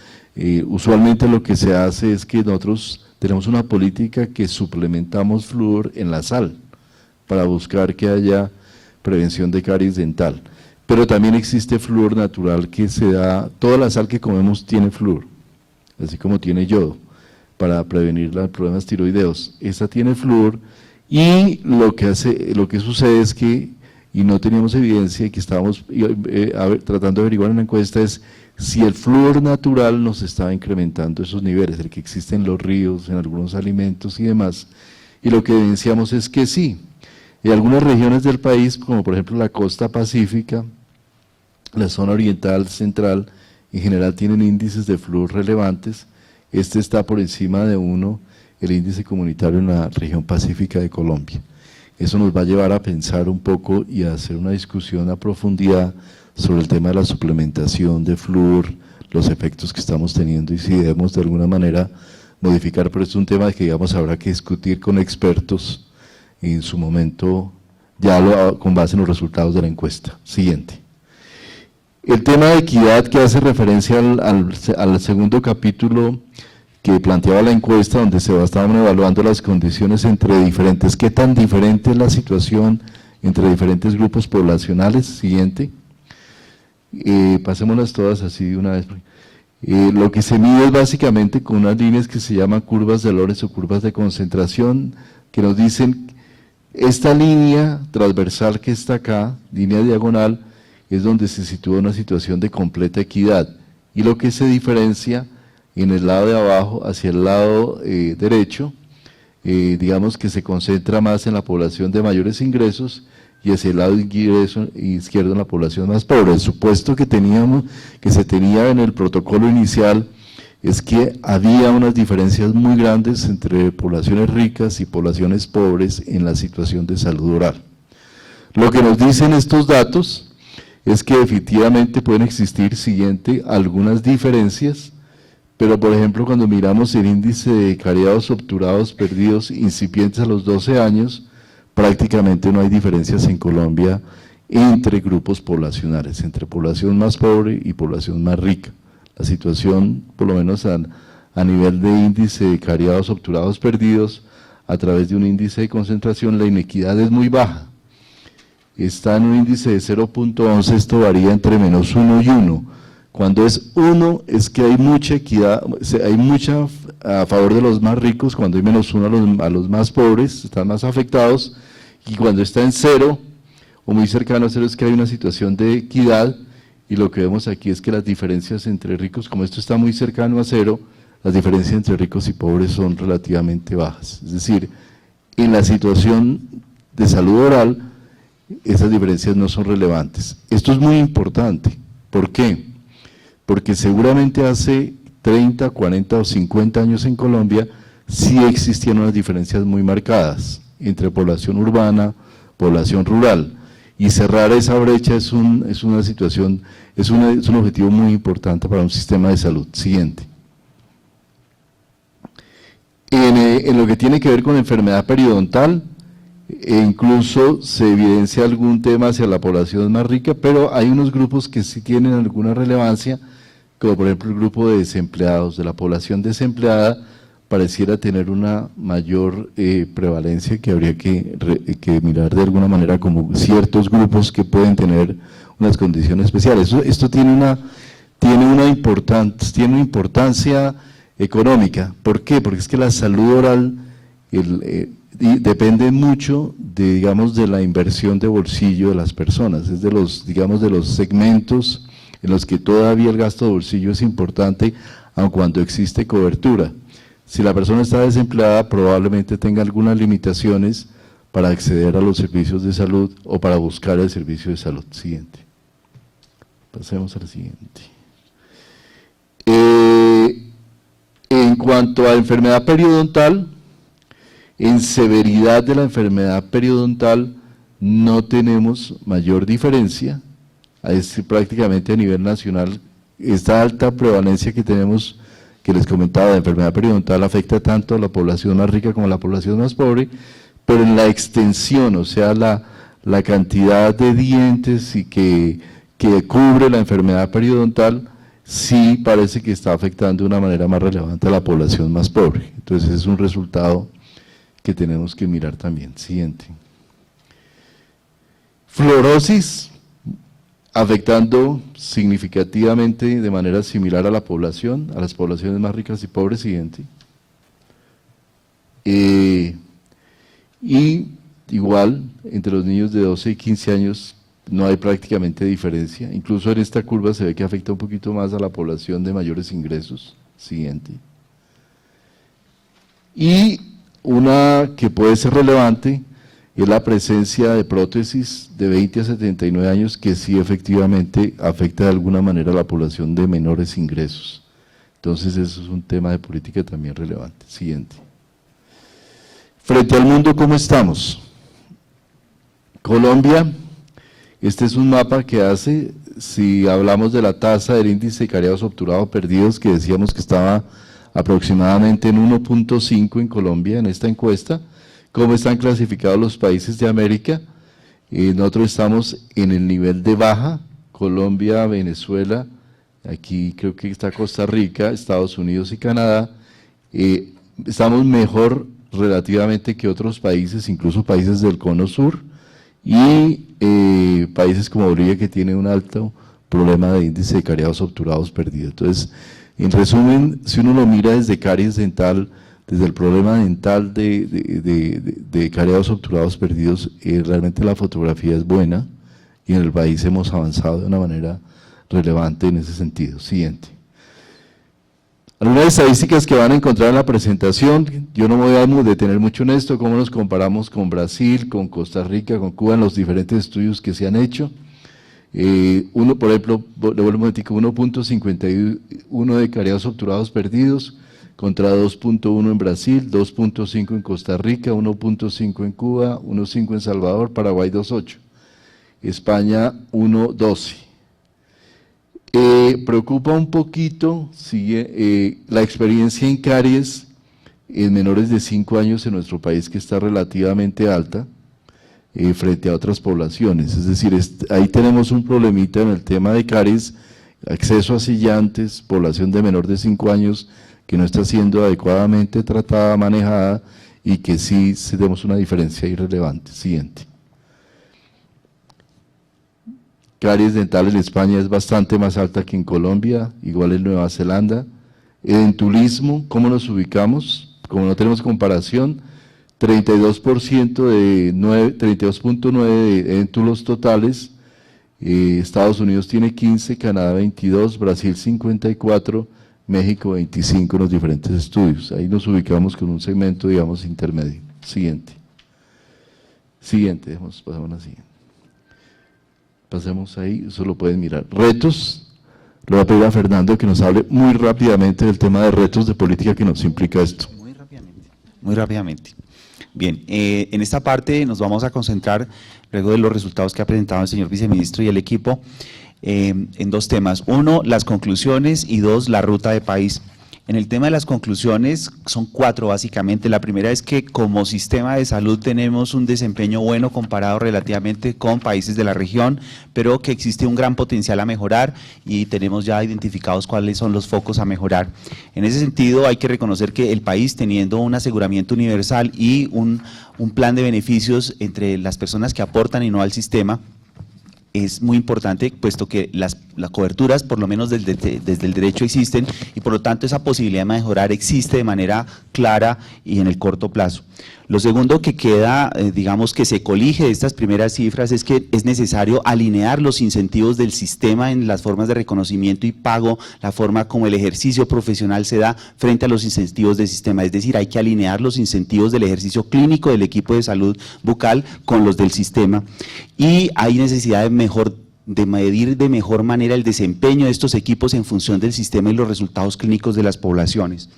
Usualmente lo que se hace es que nosotros tenemos una política que suplementamos flúor en la sal para buscar que haya prevención de caries dental. Pero también existe flúor natural que se da, toda la sal que comemos tiene flúor, así como tiene yodo, para prevenir los problemas tiroideos. Esa tiene flúor, y lo que sucede es que, y no teníamos evidencia, y que estábamos tratando de averiguar en la encuesta, es si el flúor natural nos estaba incrementando esos niveles, el que existe en los ríos, en algunos alimentos y demás, y lo que evidenciamos es que sí. En algunas regiones del país, como por ejemplo la costa pacífica, la zona oriental, central, en general tienen índices de flúor relevantes. Este está por encima de 1, el índice comunitario en la región pacífica de Colombia. Eso nos va a llevar a pensar un poco y a hacer una discusión a profundidad sobre el tema de la suplementación de flúor, los efectos que estamos teniendo y si debemos de alguna manera modificar, pero es un tema que digamos habrá que discutir con expertos en su momento, con base en los resultados de la encuesta. Siguiente. El tema de equidad, que hace referencia al segundo capítulo que planteaba la encuesta, donde estaban evaluando las condiciones entre diferentes, qué tan diferente es la situación entre diferentes grupos poblacionales. Siguiente. Pasémoslas todas así de una vez. Lo que se mide es básicamente con unas líneas que se llaman curvas de Lorenz o curvas de concentración, que nos dicen, esta línea transversal que está acá, línea diagonal, es donde se sitúa una situación de completa equidad, y lo que se diferencia en el lado de abajo hacia el lado derecho, digamos que se concentra más en la población de mayores ingresos, y hacia el lado izquierdo en la población más pobre. El supuesto que se tenía en el protocolo inicial es que había unas diferencias muy grandes entre poblaciones ricas y poblaciones pobres en la situación de salud oral. Lo que nos dicen estos datos es que efectivamente pueden existir, algunas diferencias, pero por ejemplo cuando miramos el índice de cariados obturados perdidos incipientes a los 12 años, prácticamente no hay diferencias en Colombia entre grupos poblacionales, entre población más pobre y población más rica. La situación, por lo menos a nivel de índice de cariados obturados perdidos, a través de un índice de concentración, la inequidad es muy baja. Está en un índice de 0.11, esto varía entre -1 y 1. Cuando es 1 es que hay mucha equidad, hay mucha a favor de los más ricos, cuando hay -1 a los más pobres, están más afectados, y cuando está en 0 o muy cercano a 0 es que hay una situación de equidad, y lo que vemos aquí es que las diferencias entre ricos, como esto está muy cercano a 0, las diferencias entre ricos y pobres son relativamente bajas. Es decir, en la situación de salud oral, esas diferencias no son relevantes. Esto es muy importante. ¿Por qué? Porque seguramente hace 30, 40 o 50 años en Colombia sí existían unas diferencias muy marcadas entre población urbana, población rural, y cerrar esa brecha es un objetivo muy importante para un sistema de salud. Siguiente. En lo que tiene que ver con enfermedad periodontal, incluso se evidencia algún tema hacia la población más rica, pero hay unos grupos que sí tienen alguna relevancia, como por ejemplo el grupo de desempleados. De la población desempleada pareciera tener una mayor prevalencia, que habría que mirar de alguna manera como ciertos grupos que pueden tener unas condiciones especiales. Esto tiene una importancia económica. ¿Por qué? Porque es que la salud oral depende mucho de la inversión de bolsillo de las personas, es de los segmentos en los que todavía el gasto de bolsillo es importante, aun cuando existe cobertura. Si la persona está desempleada, probablemente tenga algunas limitaciones para acceder a los servicios de salud o para buscar el servicio de salud. Siguiente. Pasemos al siguiente. En cuanto a enfermedad periodontal, en severidad de la enfermedad periodontal no tenemos mayor diferencia, prácticamente a nivel nacional. Esta alta prevalencia que tenemos, que les comentaba, de enfermedad periodontal afecta tanto a la población más rica como a la población más pobre, pero en la extensión, o sea, la cantidad de dientes y que cubre la enfermedad periodontal, sí parece que está afectando de una manera más relevante a la población más pobre. Entonces es un resultado que tenemos que mirar también. Siguiente. Fluorosis, afectando significativamente de manera similar a la población, a las poblaciones más ricas y pobres. Siguiente. Y igual, entre los niños de 12 y 15 años no hay prácticamente diferencia, incluso en esta curva se ve que afecta un poquito más a la población de mayores ingresos. Siguiente. Y una que puede ser relevante es la presencia de prótesis de 20 a 79 años, que sí efectivamente afecta de alguna manera a la población de menores ingresos. Entonces eso es un tema de política también relevante. Siguiente. Frente al mundo, ¿cómo estamos? Colombia, este es un mapa que hace, si hablamos de la tasa del índice de cariados obturados perdidos, que decíamos que estaba aproximadamente en 1.5 en Colombia en esta encuesta. ¿Cómo están clasificados los países de América? Nosotros estamos en el nivel de baja, Colombia, Venezuela, aquí creo que está Costa Rica, Estados Unidos y Canadá. Estamos mejor relativamente que otros países, incluso países del cono sur, y países como Bolivia, que tiene un alto problema de índice de cariados obturados perdidos. Entonces, en resumen, si uno lo mira desde caries dental, desde el problema dental de cariados obturados perdidos, realmente la fotografía es buena y en el país hemos avanzado de una manera relevante en ese sentido. Siguiente. Algunas estadísticas que van a encontrar en la presentación, yo no me voy a detener mucho en esto, cómo nos comparamos con Brasil, con Costa Rica, con Cuba, en los diferentes estudios que se han hecho. Por ejemplo, le vuelvo un momentico, 1.51 de cariados obturados perdidos, contra 2.1 en Brasil, 2.5 en Costa Rica, 1.5 en Cuba, 1.5 en Salvador, Paraguay 2.8, España 1.12. Preocupa un poquito la experiencia en caries en menores de 5 años en nuestro país, que está relativamente alta frente a otras poblaciones. Es decir, ahí tenemos un problemita en el tema de caries, acceso a sillantes, población de menor de 5 años que no está siendo adecuadamente tratada, manejada, y que sí tenemos una diferencia irrelevante. Siguiente. Caries dental en España es bastante más alta que en Colombia, igual en Nueva Zelanda. Edentulismo, ¿cómo nos ubicamos? Como no tenemos comparación, 32% de 32.9 de edentulos totales, Estados Unidos tiene 15, Canadá 22, Brasil 54, México 25 en los diferentes estudios. Ahí nos ubicamos con un segmento, digamos, intermedio. Siguiente. Siguiente, pasamos a la siguiente. Pasemos ahí, eso lo pueden mirar. Retos, le voy a pedir a Fernando que nos hable muy rápidamente del tema de retos de política que nos implica esto. Muy rápidamente. Bien, en esta parte nos vamos a concentrar, luego de los resultados que ha presentado el señor viceministro y el equipo, en dos temas. Uno, las conclusiones, y dos, la ruta de país. En el tema de las conclusiones son 4 básicamente. La primera es que como sistema de salud tenemos un desempeño bueno comparado relativamente con países de la región, pero que existe un gran potencial a mejorar y tenemos ya identificados cuáles son los focos a mejorar. En ese sentido hay que reconocer que el país, teniendo un aseguramiento universal y un plan de beneficios entre las personas que aportan y no al sistema, es muy importante, puesto que las coberturas, por lo menos desde el derecho, existen, y por lo tanto esa posibilidad de mejorar existe de manera clara y en el corto plazo. Lo segundo que queda, digamos que se colige de estas primeras cifras, es que es necesario alinear los incentivos del sistema en las formas de reconocimiento y pago, la forma como el ejercicio profesional se da frente a los incentivos del sistema. Es decir, hay que alinear los incentivos del ejercicio clínico del equipo de salud bucal con los del sistema, y hay necesidad de medir de mejor manera el desempeño de estos equipos en función del sistema y los resultados clínicos de las poblaciones.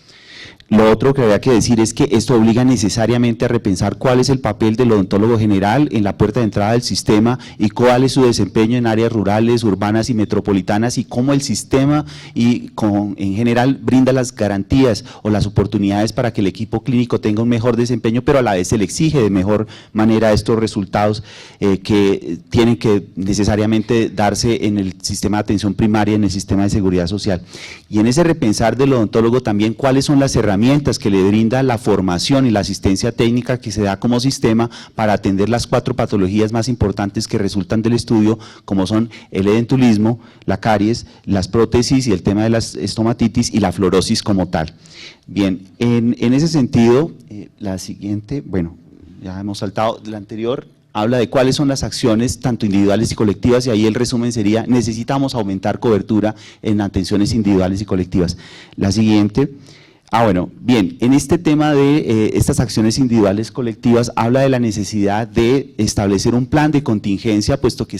Lo otro que habría que decir es que esto obliga necesariamente a repensar cuál es el papel del odontólogo general en la puerta de entrada del sistema y cuál es su desempeño en áreas rurales, urbanas y metropolitanas, y cómo el sistema en general brinda las garantías o las oportunidades para que el equipo clínico tenga un mejor desempeño, pero a la vez se le exige de mejor manera estos resultados que tienen que necesariamente darse en el sistema de atención primaria, en el sistema de seguridad social. Y en ese repensar del odontólogo también cuáles son las herramientas que le brinda la formación y la asistencia técnica que se da como sistema para atender las 4 patologías más importantes que resultan del estudio, como son el edentulismo, la caries, las prótesis y el tema de las estomatitis y la fluorosis como tal. Bien, en ese sentido, la siguiente, bueno, ya hemos saltado la anterior, habla de cuáles son las acciones tanto individuales y colectivas, y ahí el resumen sería: necesitamos aumentar cobertura en atenciones individuales y colectivas. La siguiente. Bueno, bien, en este tema de estas acciones individuales colectivas habla de la necesidad de establecer un plan de contingencia, puesto que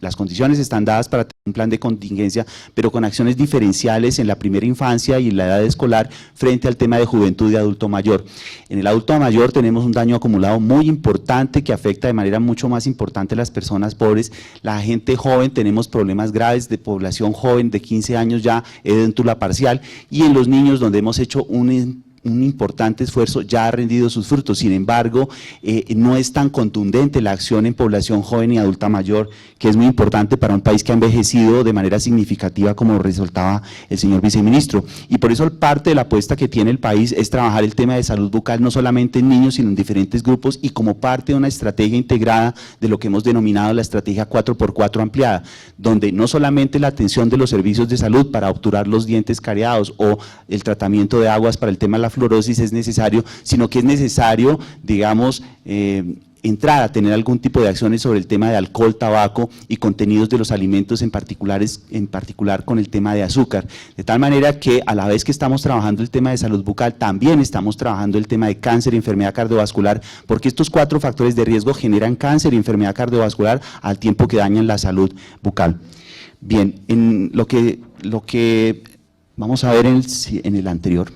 las condiciones están dadas para tener un plan de contingencia, pero con acciones diferenciales en la primera infancia y en la edad escolar frente al tema de juventud y adulto mayor. En el adulto mayor tenemos un daño acumulado muy importante que afecta de manera mucho más importante a las personas pobres. La gente joven, tenemos problemas graves de población joven de 15 años ya, edéntula parcial, y en los niños, donde hemos hecho un importante esfuerzo, ya ha rendido sus frutos. Sin embargo, no es tan contundente la acción en población joven y adulta mayor, que es muy importante para un país que ha envejecido de manera significativa, como resaltaba el señor viceministro. Y por eso parte de la apuesta que tiene el país es trabajar el tema de salud bucal no solamente en niños, sino en diferentes grupos, y como parte de una estrategia integrada de lo que hemos denominado la estrategia 4x4 ampliada, donde no solamente la atención de los servicios de salud para obturar los dientes cariados o el tratamiento de aguas para el tema de la fluorosis es necesario, sino que es necesario, digamos, entrar a tener algún tipo de acciones sobre el tema de alcohol, tabaco y contenidos de los alimentos en particular con el tema de azúcar, de tal manera que a la vez que estamos trabajando el tema de salud bucal, también estamos trabajando el tema de cáncer y enfermedad cardiovascular, porque estos 4 factores de riesgo generan cáncer y enfermedad cardiovascular al tiempo que dañan la salud bucal. Bien, en lo que vamos a ver en el anterior,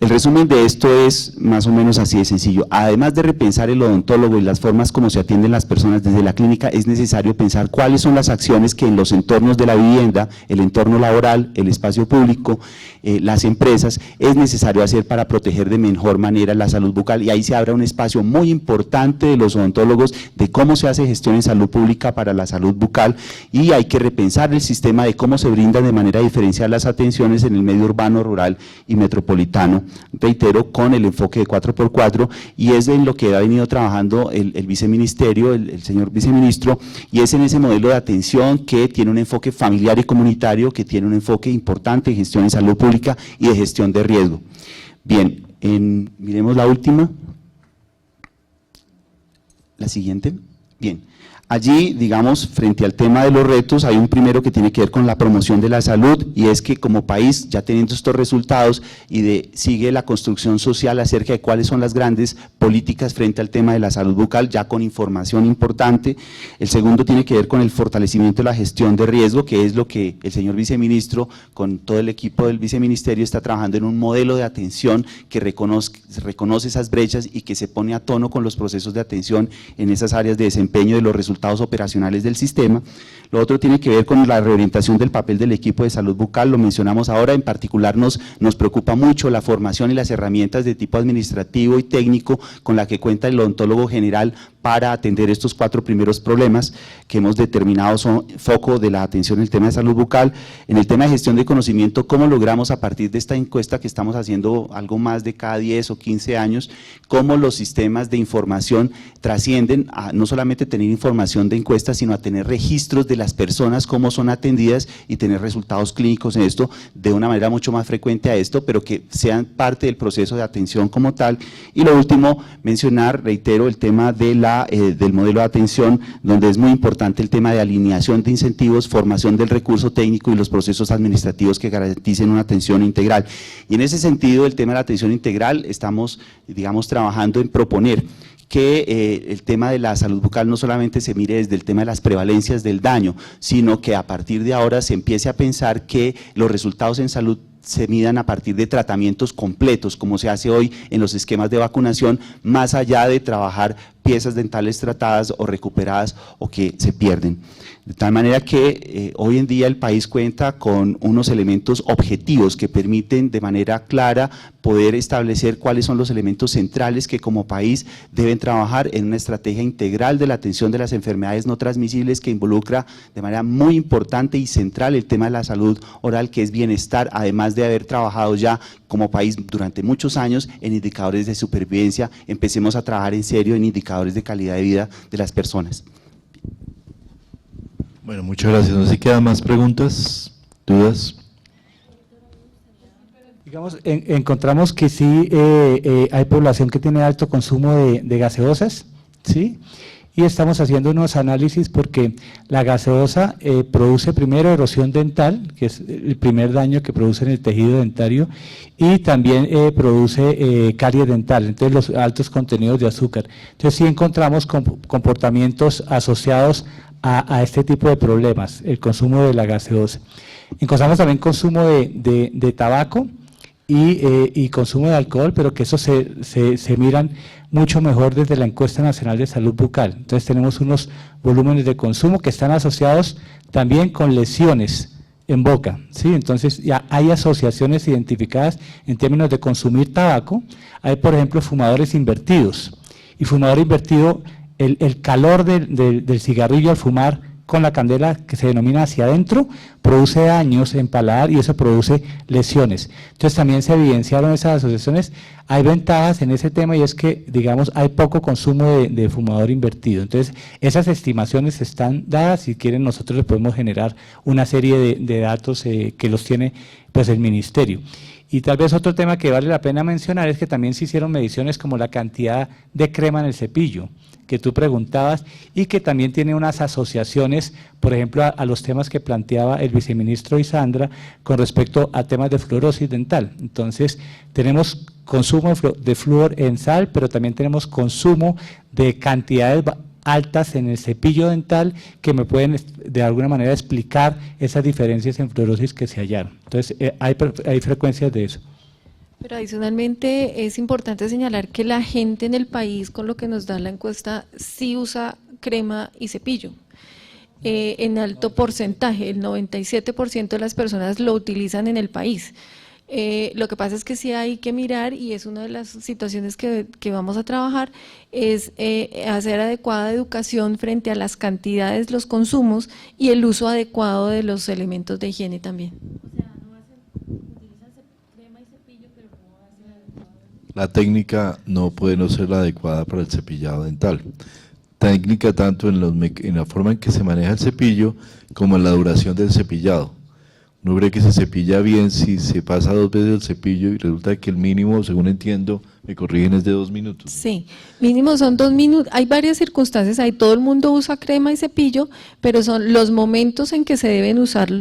el resumen de esto es más o menos así de sencillo. Además de repensar el odontólogo y las formas como se atienden las personas desde la clínica, es necesario pensar cuáles son las acciones que en los entornos de la vivienda, el entorno laboral, el espacio público, las empresas, es necesario hacer para proteger de mejor manera la salud bucal, y ahí se abre un espacio muy importante de los odontólogos de cómo se hace gestión en salud pública para la salud bucal, y hay que repensar el sistema de cómo se brindan de manera diferencial las atenciones en el medio urbano, rural y metropolitano, reitero, con el enfoque de 4x4, y es en lo que ha venido trabajando el viceministerio, el señor viceministro, y es en ese modelo de atención que tiene un enfoque familiar y comunitario, que tiene un enfoque importante en gestión en salud pública y de gestión de riesgo. Bien, miremos la última, la siguiente. Bien, allí, digamos, frente al tema de los retos, hay un primero que tiene que ver con la promoción de la salud, y es que como país, ya teniendo estos resultados, sigue la construcción social acerca de cuáles son las grandes políticas frente al tema de la salud bucal, ya con información importante. El segundo tiene que ver con el fortalecimiento de la gestión de riesgo, que es lo que el señor viceministro, con todo el equipo del viceministerio, está trabajando en un modelo de atención que reconoce esas brechas y que se pone a tono con los procesos de atención en esas áreas de desempeño de los resultados operacionales del sistema. Lo otro tiene que ver con la reorientación del papel del equipo de salud bucal, lo mencionamos ahora, en particular nos preocupa mucho la formación y las herramientas de tipo administrativo y técnico con la que cuenta el odontólogo general para atender estos 4 primeros problemas que hemos determinado son foco de la atención en el tema de salud bucal. En el tema de gestión de conocimiento, ¿cómo logramos a partir de esta encuesta que estamos haciendo algo más de cada 10 o 15 años, cómo los sistemas de información trascienden a no solamente tener información de encuestas, sino a tener registros de las personas, cómo son atendidas y tener resultados clínicos en esto de una manera mucho más frecuente a esto, pero que sean parte del proceso de atención como tal? Y lo último, mencionar, reitero, el tema de del modelo de atención, donde es muy importante el tema de alineación de incentivos, formación del recurso técnico y los procesos administrativos que garanticen una atención integral. Y en ese sentido, el tema de la atención integral, estamos, digamos, trabajando en proponer que el tema de la salud bucal no solamente se mire desde el tema de las prevalencias del daño, sino que a partir de ahora se empiece a pensar que los resultados en salud se midan a partir de tratamientos completos, como se hace hoy en los esquemas de vacunación, más allá de trabajar piezas dentales tratadas o recuperadas o que se pierden. De tal manera que hoy en día el país cuenta con unos elementos objetivos que permiten de manera clara poder establecer cuáles son los elementos centrales que como país deben trabajar en una estrategia integral de la atención de las enfermedades no transmisibles que involucra de manera muy importante y central el tema de la salud oral, que es bienestar, además de haber trabajado ya como país durante muchos años en indicadores de supervivencia. Empecemos a trabajar en serio en indicadores de calidad de vida de las personas. Bueno, muchas gracias. No sé si quedan más preguntas, dudas. Digamos, encontramos que sí hay población que tiene alto consumo de gaseosas, ¿sí? Y estamos haciendo unos análisis porque la gaseosa produce primero erosión dental, que es el primer daño que produce en el tejido dentario, y también produce caries dental, entonces los altos contenidos de azúcar. Entonces sí encontramos comportamientos asociados a este tipo de problemas, el consumo de la gaseosa. Encontramos también consumo de tabaco y consumo de alcohol, pero que eso se miran mucho mejor desde la encuesta nacional de salud bucal. Entonces tenemos unos volúmenes de consumo que están asociados también con lesiones en boca, ¿sí? Entonces ya hay asociaciones identificadas en términos de consumir tabaco. Hay, por ejemplo, fumadores invertidos, y fumador invertido, el calor del cigarrillo al fumar con la candela, que se denomina hacia adentro, produce daños en paladar y eso produce lesiones. Entonces también se evidenciaron esas asociaciones. Hay ventajas en ese tema y es que, digamos, hay poco consumo de fumador invertido. Entonces esas estimaciones están dadas, si quieren nosotros les podemos generar una serie de datos que los tiene pues el ministerio. Y tal vez otro tema que vale la pena mencionar es que también se hicieron mediciones como la cantidad de crema en el cepillo, que tú preguntabas, y que también tiene unas asociaciones, por ejemplo, a los temas que planteaba el viceministro Isandra con respecto a temas de fluorosis dental. Entonces, tenemos consumo de flúor en sal, pero también tenemos consumo de cantidades altas en el cepillo dental que me pueden de alguna manera explicar esas diferencias en fluorosis que se hallaron. Entonces, hay frecuencias de eso. Pero adicionalmente es importante señalar que la gente en el país, con lo que nos da la encuesta, sí usa crema y cepillo. En alto porcentaje, el 97% de las personas lo utilizan en el país. Lo que pasa es que sí hay que mirar, y es una de las situaciones que vamos a trabajar, es hacer adecuada educación frente a las cantidades, los consumos y el uso adecuado de los elementos de higiene también. La técnica no puede no ser la adecuada para el cepillado dental. Técnica tanto en la forma en que se maneja el cepillo como en la duración del cepillado. Uno cree que se cepilla bien si se pasa 2 veces el cepillo y resulta que el mínimo, según entiendo, me corrigen, es de 2 minutos. Sí, mínimo son 2 minutos. Hay varias circunstancias ahí, todo el mundo usa crema y cepillo, pero son los momentos en que se deben usar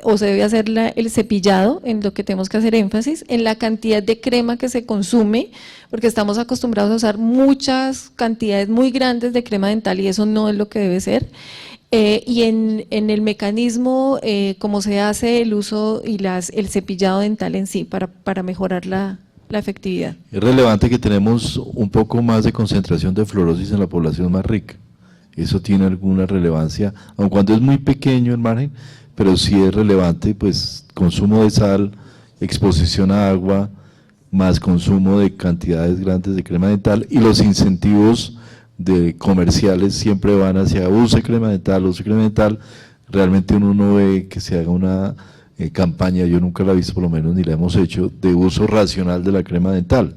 o se debe hacer el cepillado, en lo que tenemos que hacer énfasis, en la cantidad de crema que se consume, porque estamos acostumbrados a usar muchas cantidades muy grandes de crema dental y eso no es lo que debe ser. Y en el mecanismo, cómo se hace el uso y el cepillado dental en sí, para mejorar la efectividad. Es relevante que tenemos un poco más de concentración de fluorosis en la población más rica. Eso tiene alguna relevancia, aun cuando es muy pequeño el margen, pero sí es relevante, pues consumo de sal, exposición a agua, más consumo de cantidades grandes de crema dental, y los incentivos de comerciales siempre van hacia use crema dental. Realmente uno no ve que se haga una campaña, yo nunca la he visto por lo menos, ni la hemos hecho, de uso racional de la crema dental,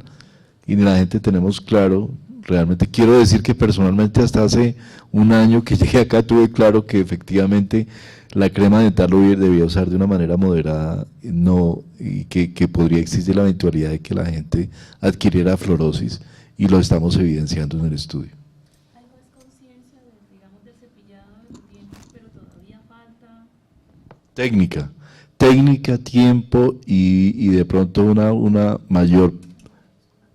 y ni la gente tenemos claro. Realmente quiero decir que personalmente hasta hace un año que llegué acá tuve claro que efectivamente la crema dental lo debía usar de una manera moderada, y que podría existir la eventualidad de que la gente adquiriera fluorosis, y lo estamos evidenciando en el estudio. Técnica, tiempo y de pronto una mayor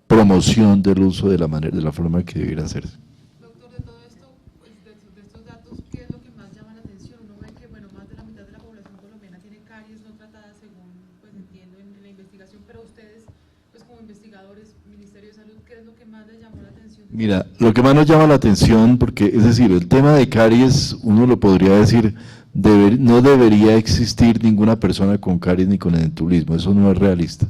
promoción del uso de la forma que debiera hacerse. Doctor, de todo esto, pues, de estos datos, ¿qué es lo que más llama la atención? Uno ve que, bueno, más de la mitad de la población colombiana tiene caries no tratadas, según pues entiendo en la investigación, pero ustedes, pues como investigadores, Ministerio de Salud, ¿qué es lo que más les llamó la atención? Mira, lo que más nos llama la atención, porque es decir, el tema de caries, uno lo podría decir, no debería existir ninguna persona con caries ni con edentulismo, eso no es realista.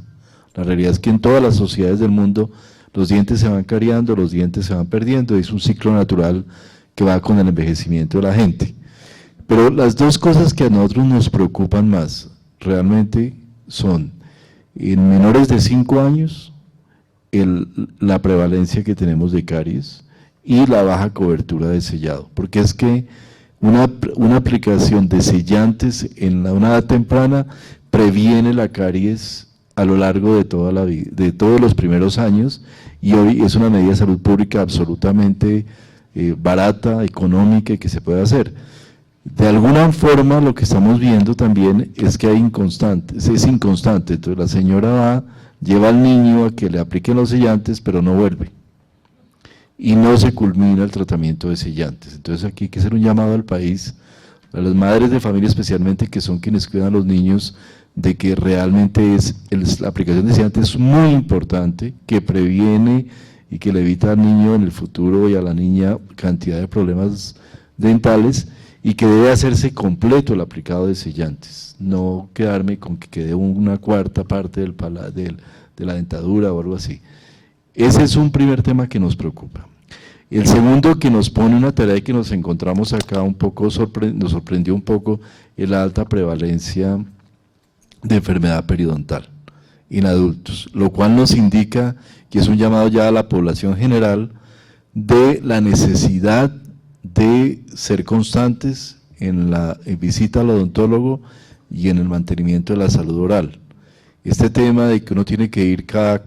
La realidad es que en todas las sociedades del mundo los dientes se van cariando, los dientes se van perdiendo, es un ciclo natural que va con el envejecimiento de la gente. Pero las dos cosas que a nosotros nos preocupan más realmente son, en menores de 5 años, la prevalencia que tenemos de caries y la baja cobertura de sellado, porque es que una aplicación de sellantes en una edad temprana previene la caries a lo largo de toda la vida, de todos los primeros años, y hoy es una medida de salud pública absolutamente barata, económica y que se puede hacer. De alguna forma lo que estamos viendo también es que es inconstante, entonces la señora lleva al niño a que le apliquen los sellantes, pero no vuelve, y no se culmina el tratamiento de sellantes. Entonces aquí hay que hacer un llamado al país, a las madres de familia especialmente, que son quienes cuidan a los niños, de que realmente la aplicación de sellantes es muy importante, que previene y que le evita al niño en el futuro y a la niña cantidad de problemas dentales, y que debe hacerse completo el aplicado de sellantes, no quedarme con que quede una cuarta parte de la dentadura o algo así. Ese es un primer tema que nos preocupa. El segundo, que nos pone una tarea y que nos encontramos acá un poco, nos sorprendió un poco, es la alta prevalencia de enfermedad periodontal en adultos, lo cual nos indica que es un llamado ya a la población general de la necesidad de ser constantes en la visita al odontólogo y en el mantenimiento de la salud oral. este tema de que uno tiene que ir cada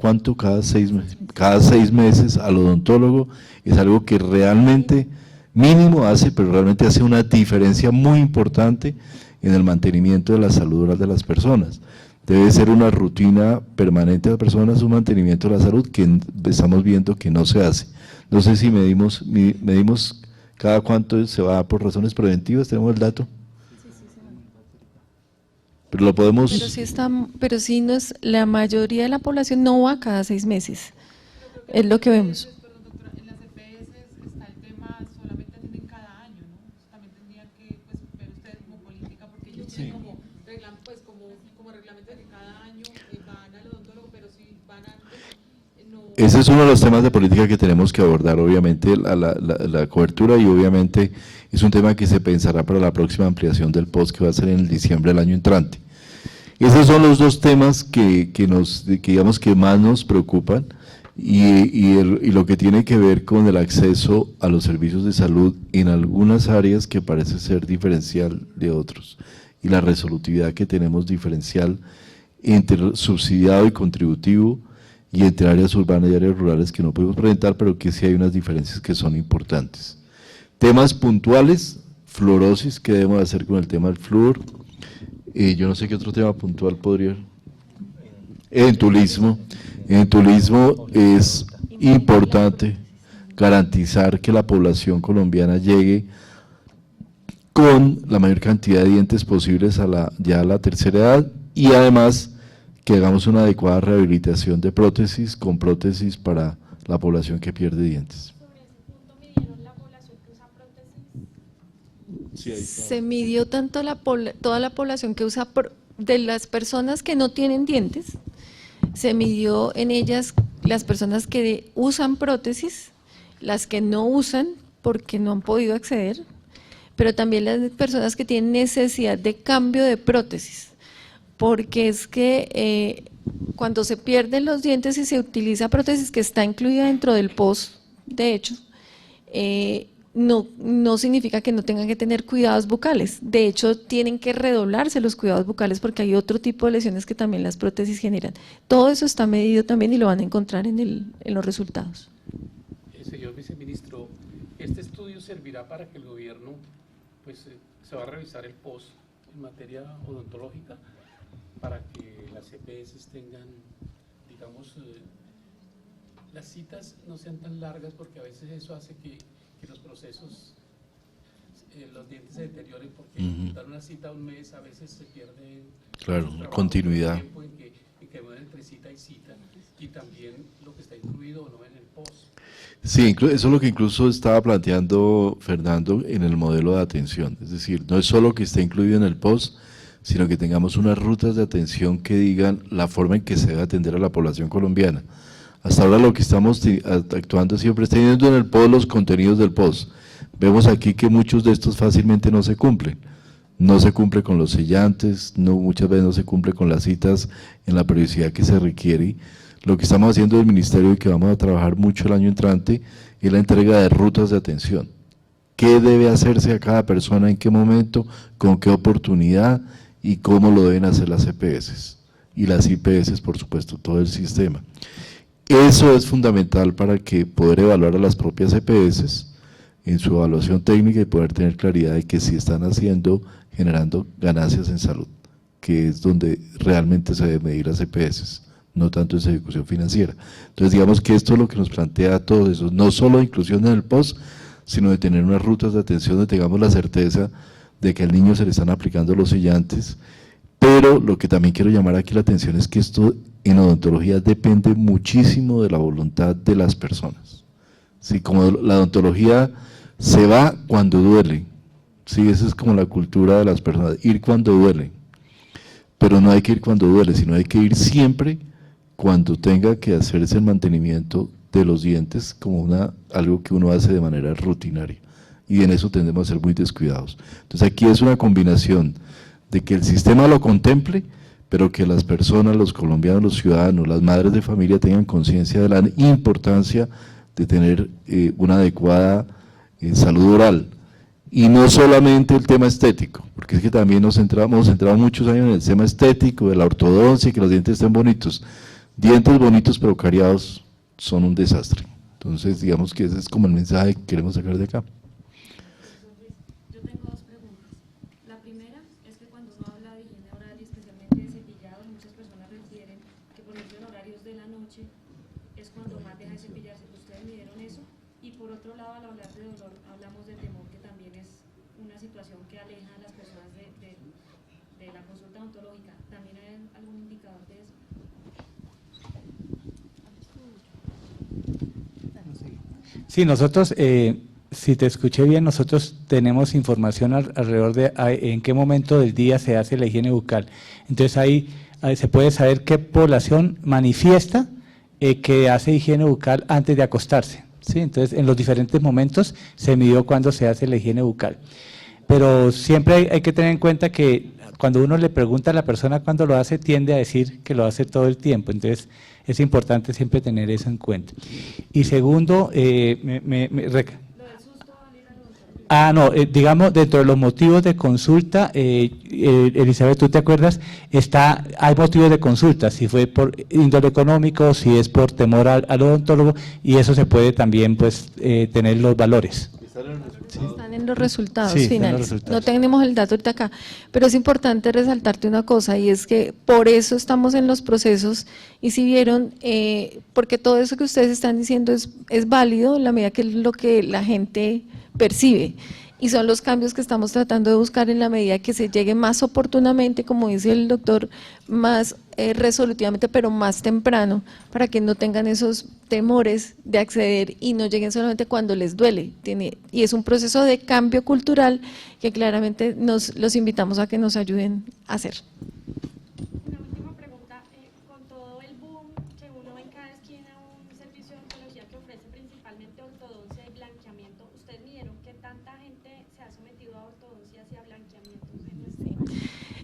6 meses al odontólogo es algo que realmente mínimo hace, pero realmente hace una diferencia muy importante en el mantenimiento de la salud oral de las personas. Debe ser una rutina permanente de las personas, un mantenimiento de la salud que estamos viendo que no se hace. No sé si medimos cada cuánto se va por razones preventivas, tenemos el dato. Pero lo podemos… Pero sí no es, la mayoría de la población no va cada 6 meses, es lo que vemos. Perdón, doctora, en las EPS está el tema, solamente atienden cada año, ¿no? También tendrían que pues, ver ustedes como política, porque ellos tienen como reglamento de que cada año van al odontólogo, pero si van antes, no… Ese es uno de los temas de política que tenemos que abordar, obviamente, la cobertura, y obviamente es un tema que se pensará para la próxima ampliación del POS, que va a ser en el diciembre del año entrante. Esos son los dos temas que digamos que más nos preocupan, y lo que tiene que ver con el acceso a los servicios de salud en algunas áreas que parece ser diferencial de otros, y la resolutividad que tenemos diferencial entre subsidiado y contributivo, y entre áreas urbanas y áreas rurales que no podemos presentar, pero que sí hay unas diferencias que son importantes. Temas puntuales, fluorosis, ¿qué debemos hacer con el tema del flúor? Yo no sé qué otro tema puntual podría… En turismo es importante garantizar que la población colombiana llegue con la mayor cantidad de dientes posibles ya a la tercera edad, y además que hagamos una adecuada rehabilitación de prótesis, con prótesis para la población que pierde dientes. ¿Sobre ese punto midieron la población que usa prótesis? Se midió tanto toda la población que usa, de las personas que no tienen dientes, se midió en ellas las personas que usan prótesis, las que no usan porque no han podido acceder, pero también las personas que tienen necesidad de cambio de prótesis, porque es que cuando se pierden los dientes y se utiliza prótesis que está incluida dentro del POS, de hecho, no significa que no tengan que tener cuidados bucales. De hecho, tienen que redoblarse los cuidados bucales porque hay otro tipo de lesiones que también las prótesis generan. Todo eso está medido también y lo van a encontrar en los resultados. Señor viceministro, este estudio servirá para que el gobierno, pues se va a revisar el POS en materia odontológica, para que las EPS tengan, digamos, las citas no sean tan largas, porque a veces eso hace que los procesos, los dientes se deterioren, porque dar una cita un mes a veces se pierde… Claro, continuidad. El tiempo en que van entre cita y cita, y también lo que está incluido o no en el POS. Sí, eso es lo que incluso estaba planteando Fernando en el modelo de atención, es decir, no es solo que esté incluido en el POS, sino que tengamos unas rutas de atención que digan la forma en que se debe atender a la población colombiana. Hasta ahora lo que estamos actuando siempre es teniendo en el POS los contenidos del POS. Vemos aquí que muchos de estos fácilmente no se cumplen. No se cumple con los sellantes, muchas veces no se cumple con las citas en la periodicidad que se requiere. Lo que estamos haciendo del Ministerio y que vamos a trabajar mucho el año entrante es la entrega de rutas de atención. ¿Qué debe hacerse a cada persona, en qué momento, con qué oportunidad y cómo lo deben hacer las EPS? Y las IPS, por supuesto, todo el sistema. Eso es fundamental para que poder evaluar a las propias EPS en su evaluación técnica y poder tener claridad de que sí están generando ganancias en salud, que es donde realmente se deben medir las EPS, no tanto en su ejecución financiera. Entonces, digamos que esto es lo que nos plantea a todos esos, no solo de inclusión en el POS, sino de tener unas rutas de atención donde tengamos la certeza de que al niño se le están aplicando los sellantes, pero lo que también quiero llamar aquí la atención es que esto en odontología depende muchísimo de la voluntad de las personas. Sí, como la odontología se va cuando duele, sí, esa es como la cultura de las personas, ir cuando duele, pero no hay que ir cuando duele, sino hay que ir siempre cuando tenga que hacerse el mantenimiento de los dientes como algo que uno hace de manera rutinaria, y en eso tendemos a ser muy descuidados. Entonces aquí es una combinación de que el sistema lo contemple, pero que las personas, los colombianos, los ciudadanos, las madres de familia tengan conciencia de la importancia de tener una adecuada salud oral, y no solamente el tema estético, porque es que también nos centramos muchos años en el tema estético, de la ortodoncia, que los dientes estén bonitos. Dientes bonitos pero cariados son un desastre. Entonces, digamos que ese es como el mensaje que queremos sacar de acá. Yo tengo dos preguntas. La primera es que cuando uno habla de higiene oral y especialmente de cepillado, muchas personas refieren que por ejemplo en horarios de la noche es cuando más deja de cepillarse. ¿Ustedes midieron eso? Y por otro lado, al hablar de dolor, hablamos del temor, que también es una situación que aleja a las personas de la consulta odontológica. ¿También hay algún indicador de eso? Sí, nosotros, si te escuché bien, nosotros tenemos información alrededor de en qué momento del día se hace la higiene bucal. Entonces ahí se puede saber qué población manifiesta que hace higiene bucal antes de acostarse. ¿Sí? Entonces, en los diferentes momentos se midió cuándo se hace la higiene bucal. Pero siempre hay que tener en cuenta que cuando uno le pregunta a la persona cuándo lo hace, tiende a decir que lo hace todo el tiempo. Entonces, es importante siempre tener eso en cuenta. Y segundo, digamos, dentro de los motivos de consulta, Elizabeth, ¿tú te acuerdas? Hay motivos de consulta, si fue por índole económico, si es por temor al odontólogo, y eso se puede también, pues, tener los valores. Están en los resultados Sí, están en finales. los resultados. No tenemos el dato ahorita acá, pero es importante resaltarte una cosa, y es que por eso estamos en los procesos, y si vieron, porque todo eso que ustedes están diciendo es válido en la medida que es lo que la gente percibe, y son los cambios que estamos tratando de buscar en la medida que se llegue más oportunamente, como dice el doctor, más resolutivamente, pero más temprano, para que no tengan esos temores de acceder y no lleguen solamente cuando les duele. Y es un proceso de cambio cultural que claramente los invitamos a que nos ayuden a hacer. Una última pregunta. Con todo el boom que uno ve en cada esquina, un servicio de odontología que ofrece principalmente ortodoncia y blanqueamiento, ¿ustedes midieron que tanta gente se ha sometido a ortodoncias y a blanqueamientos en nuestro país?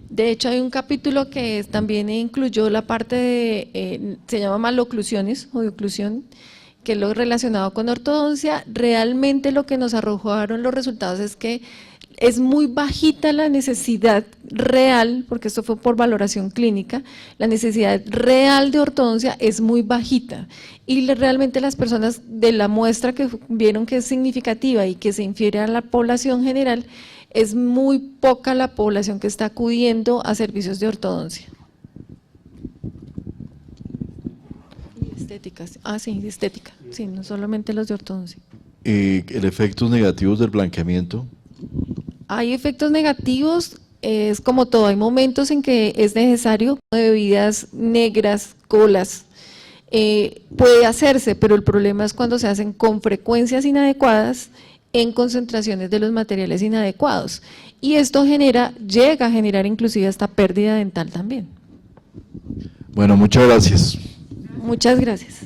De hecho, hay un capítulo que también incluyó la parte de, se llama maloclusiones o de oclusión, que es lo relacionado con ortodoncia. Realmente lo que nos arrojaron los resultados es que es muy bajita la necesidad real, porque esto fue por valoración clínica, la necesidad real de ortodoncia es muy bajita, y realmente las personas de la muestra que vieron que es significativa y que se infiere a la población general, es muy poca la población que está acudiendo a servicios de ortodoncia. Y estéticas, sí, de estética, sí, no solamente los de ortodoncia. ¿El efectos negativos del blanqueamiento? Hay efectos negativos, es como todo, hay momentos en que es necesario, bebidas negras, colas, puede hacerse, pero el problema es cuando se hacen con frecuencias inadecuadas, en concentraciones de los materiales inadecuados, y esto llega a generar inclusive hasta pérdida dental también. Bueno, muchas gracias. Muchas gracias.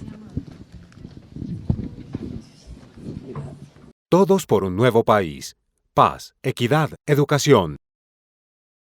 Todos por un nuevo país. Paz, equidad, educación.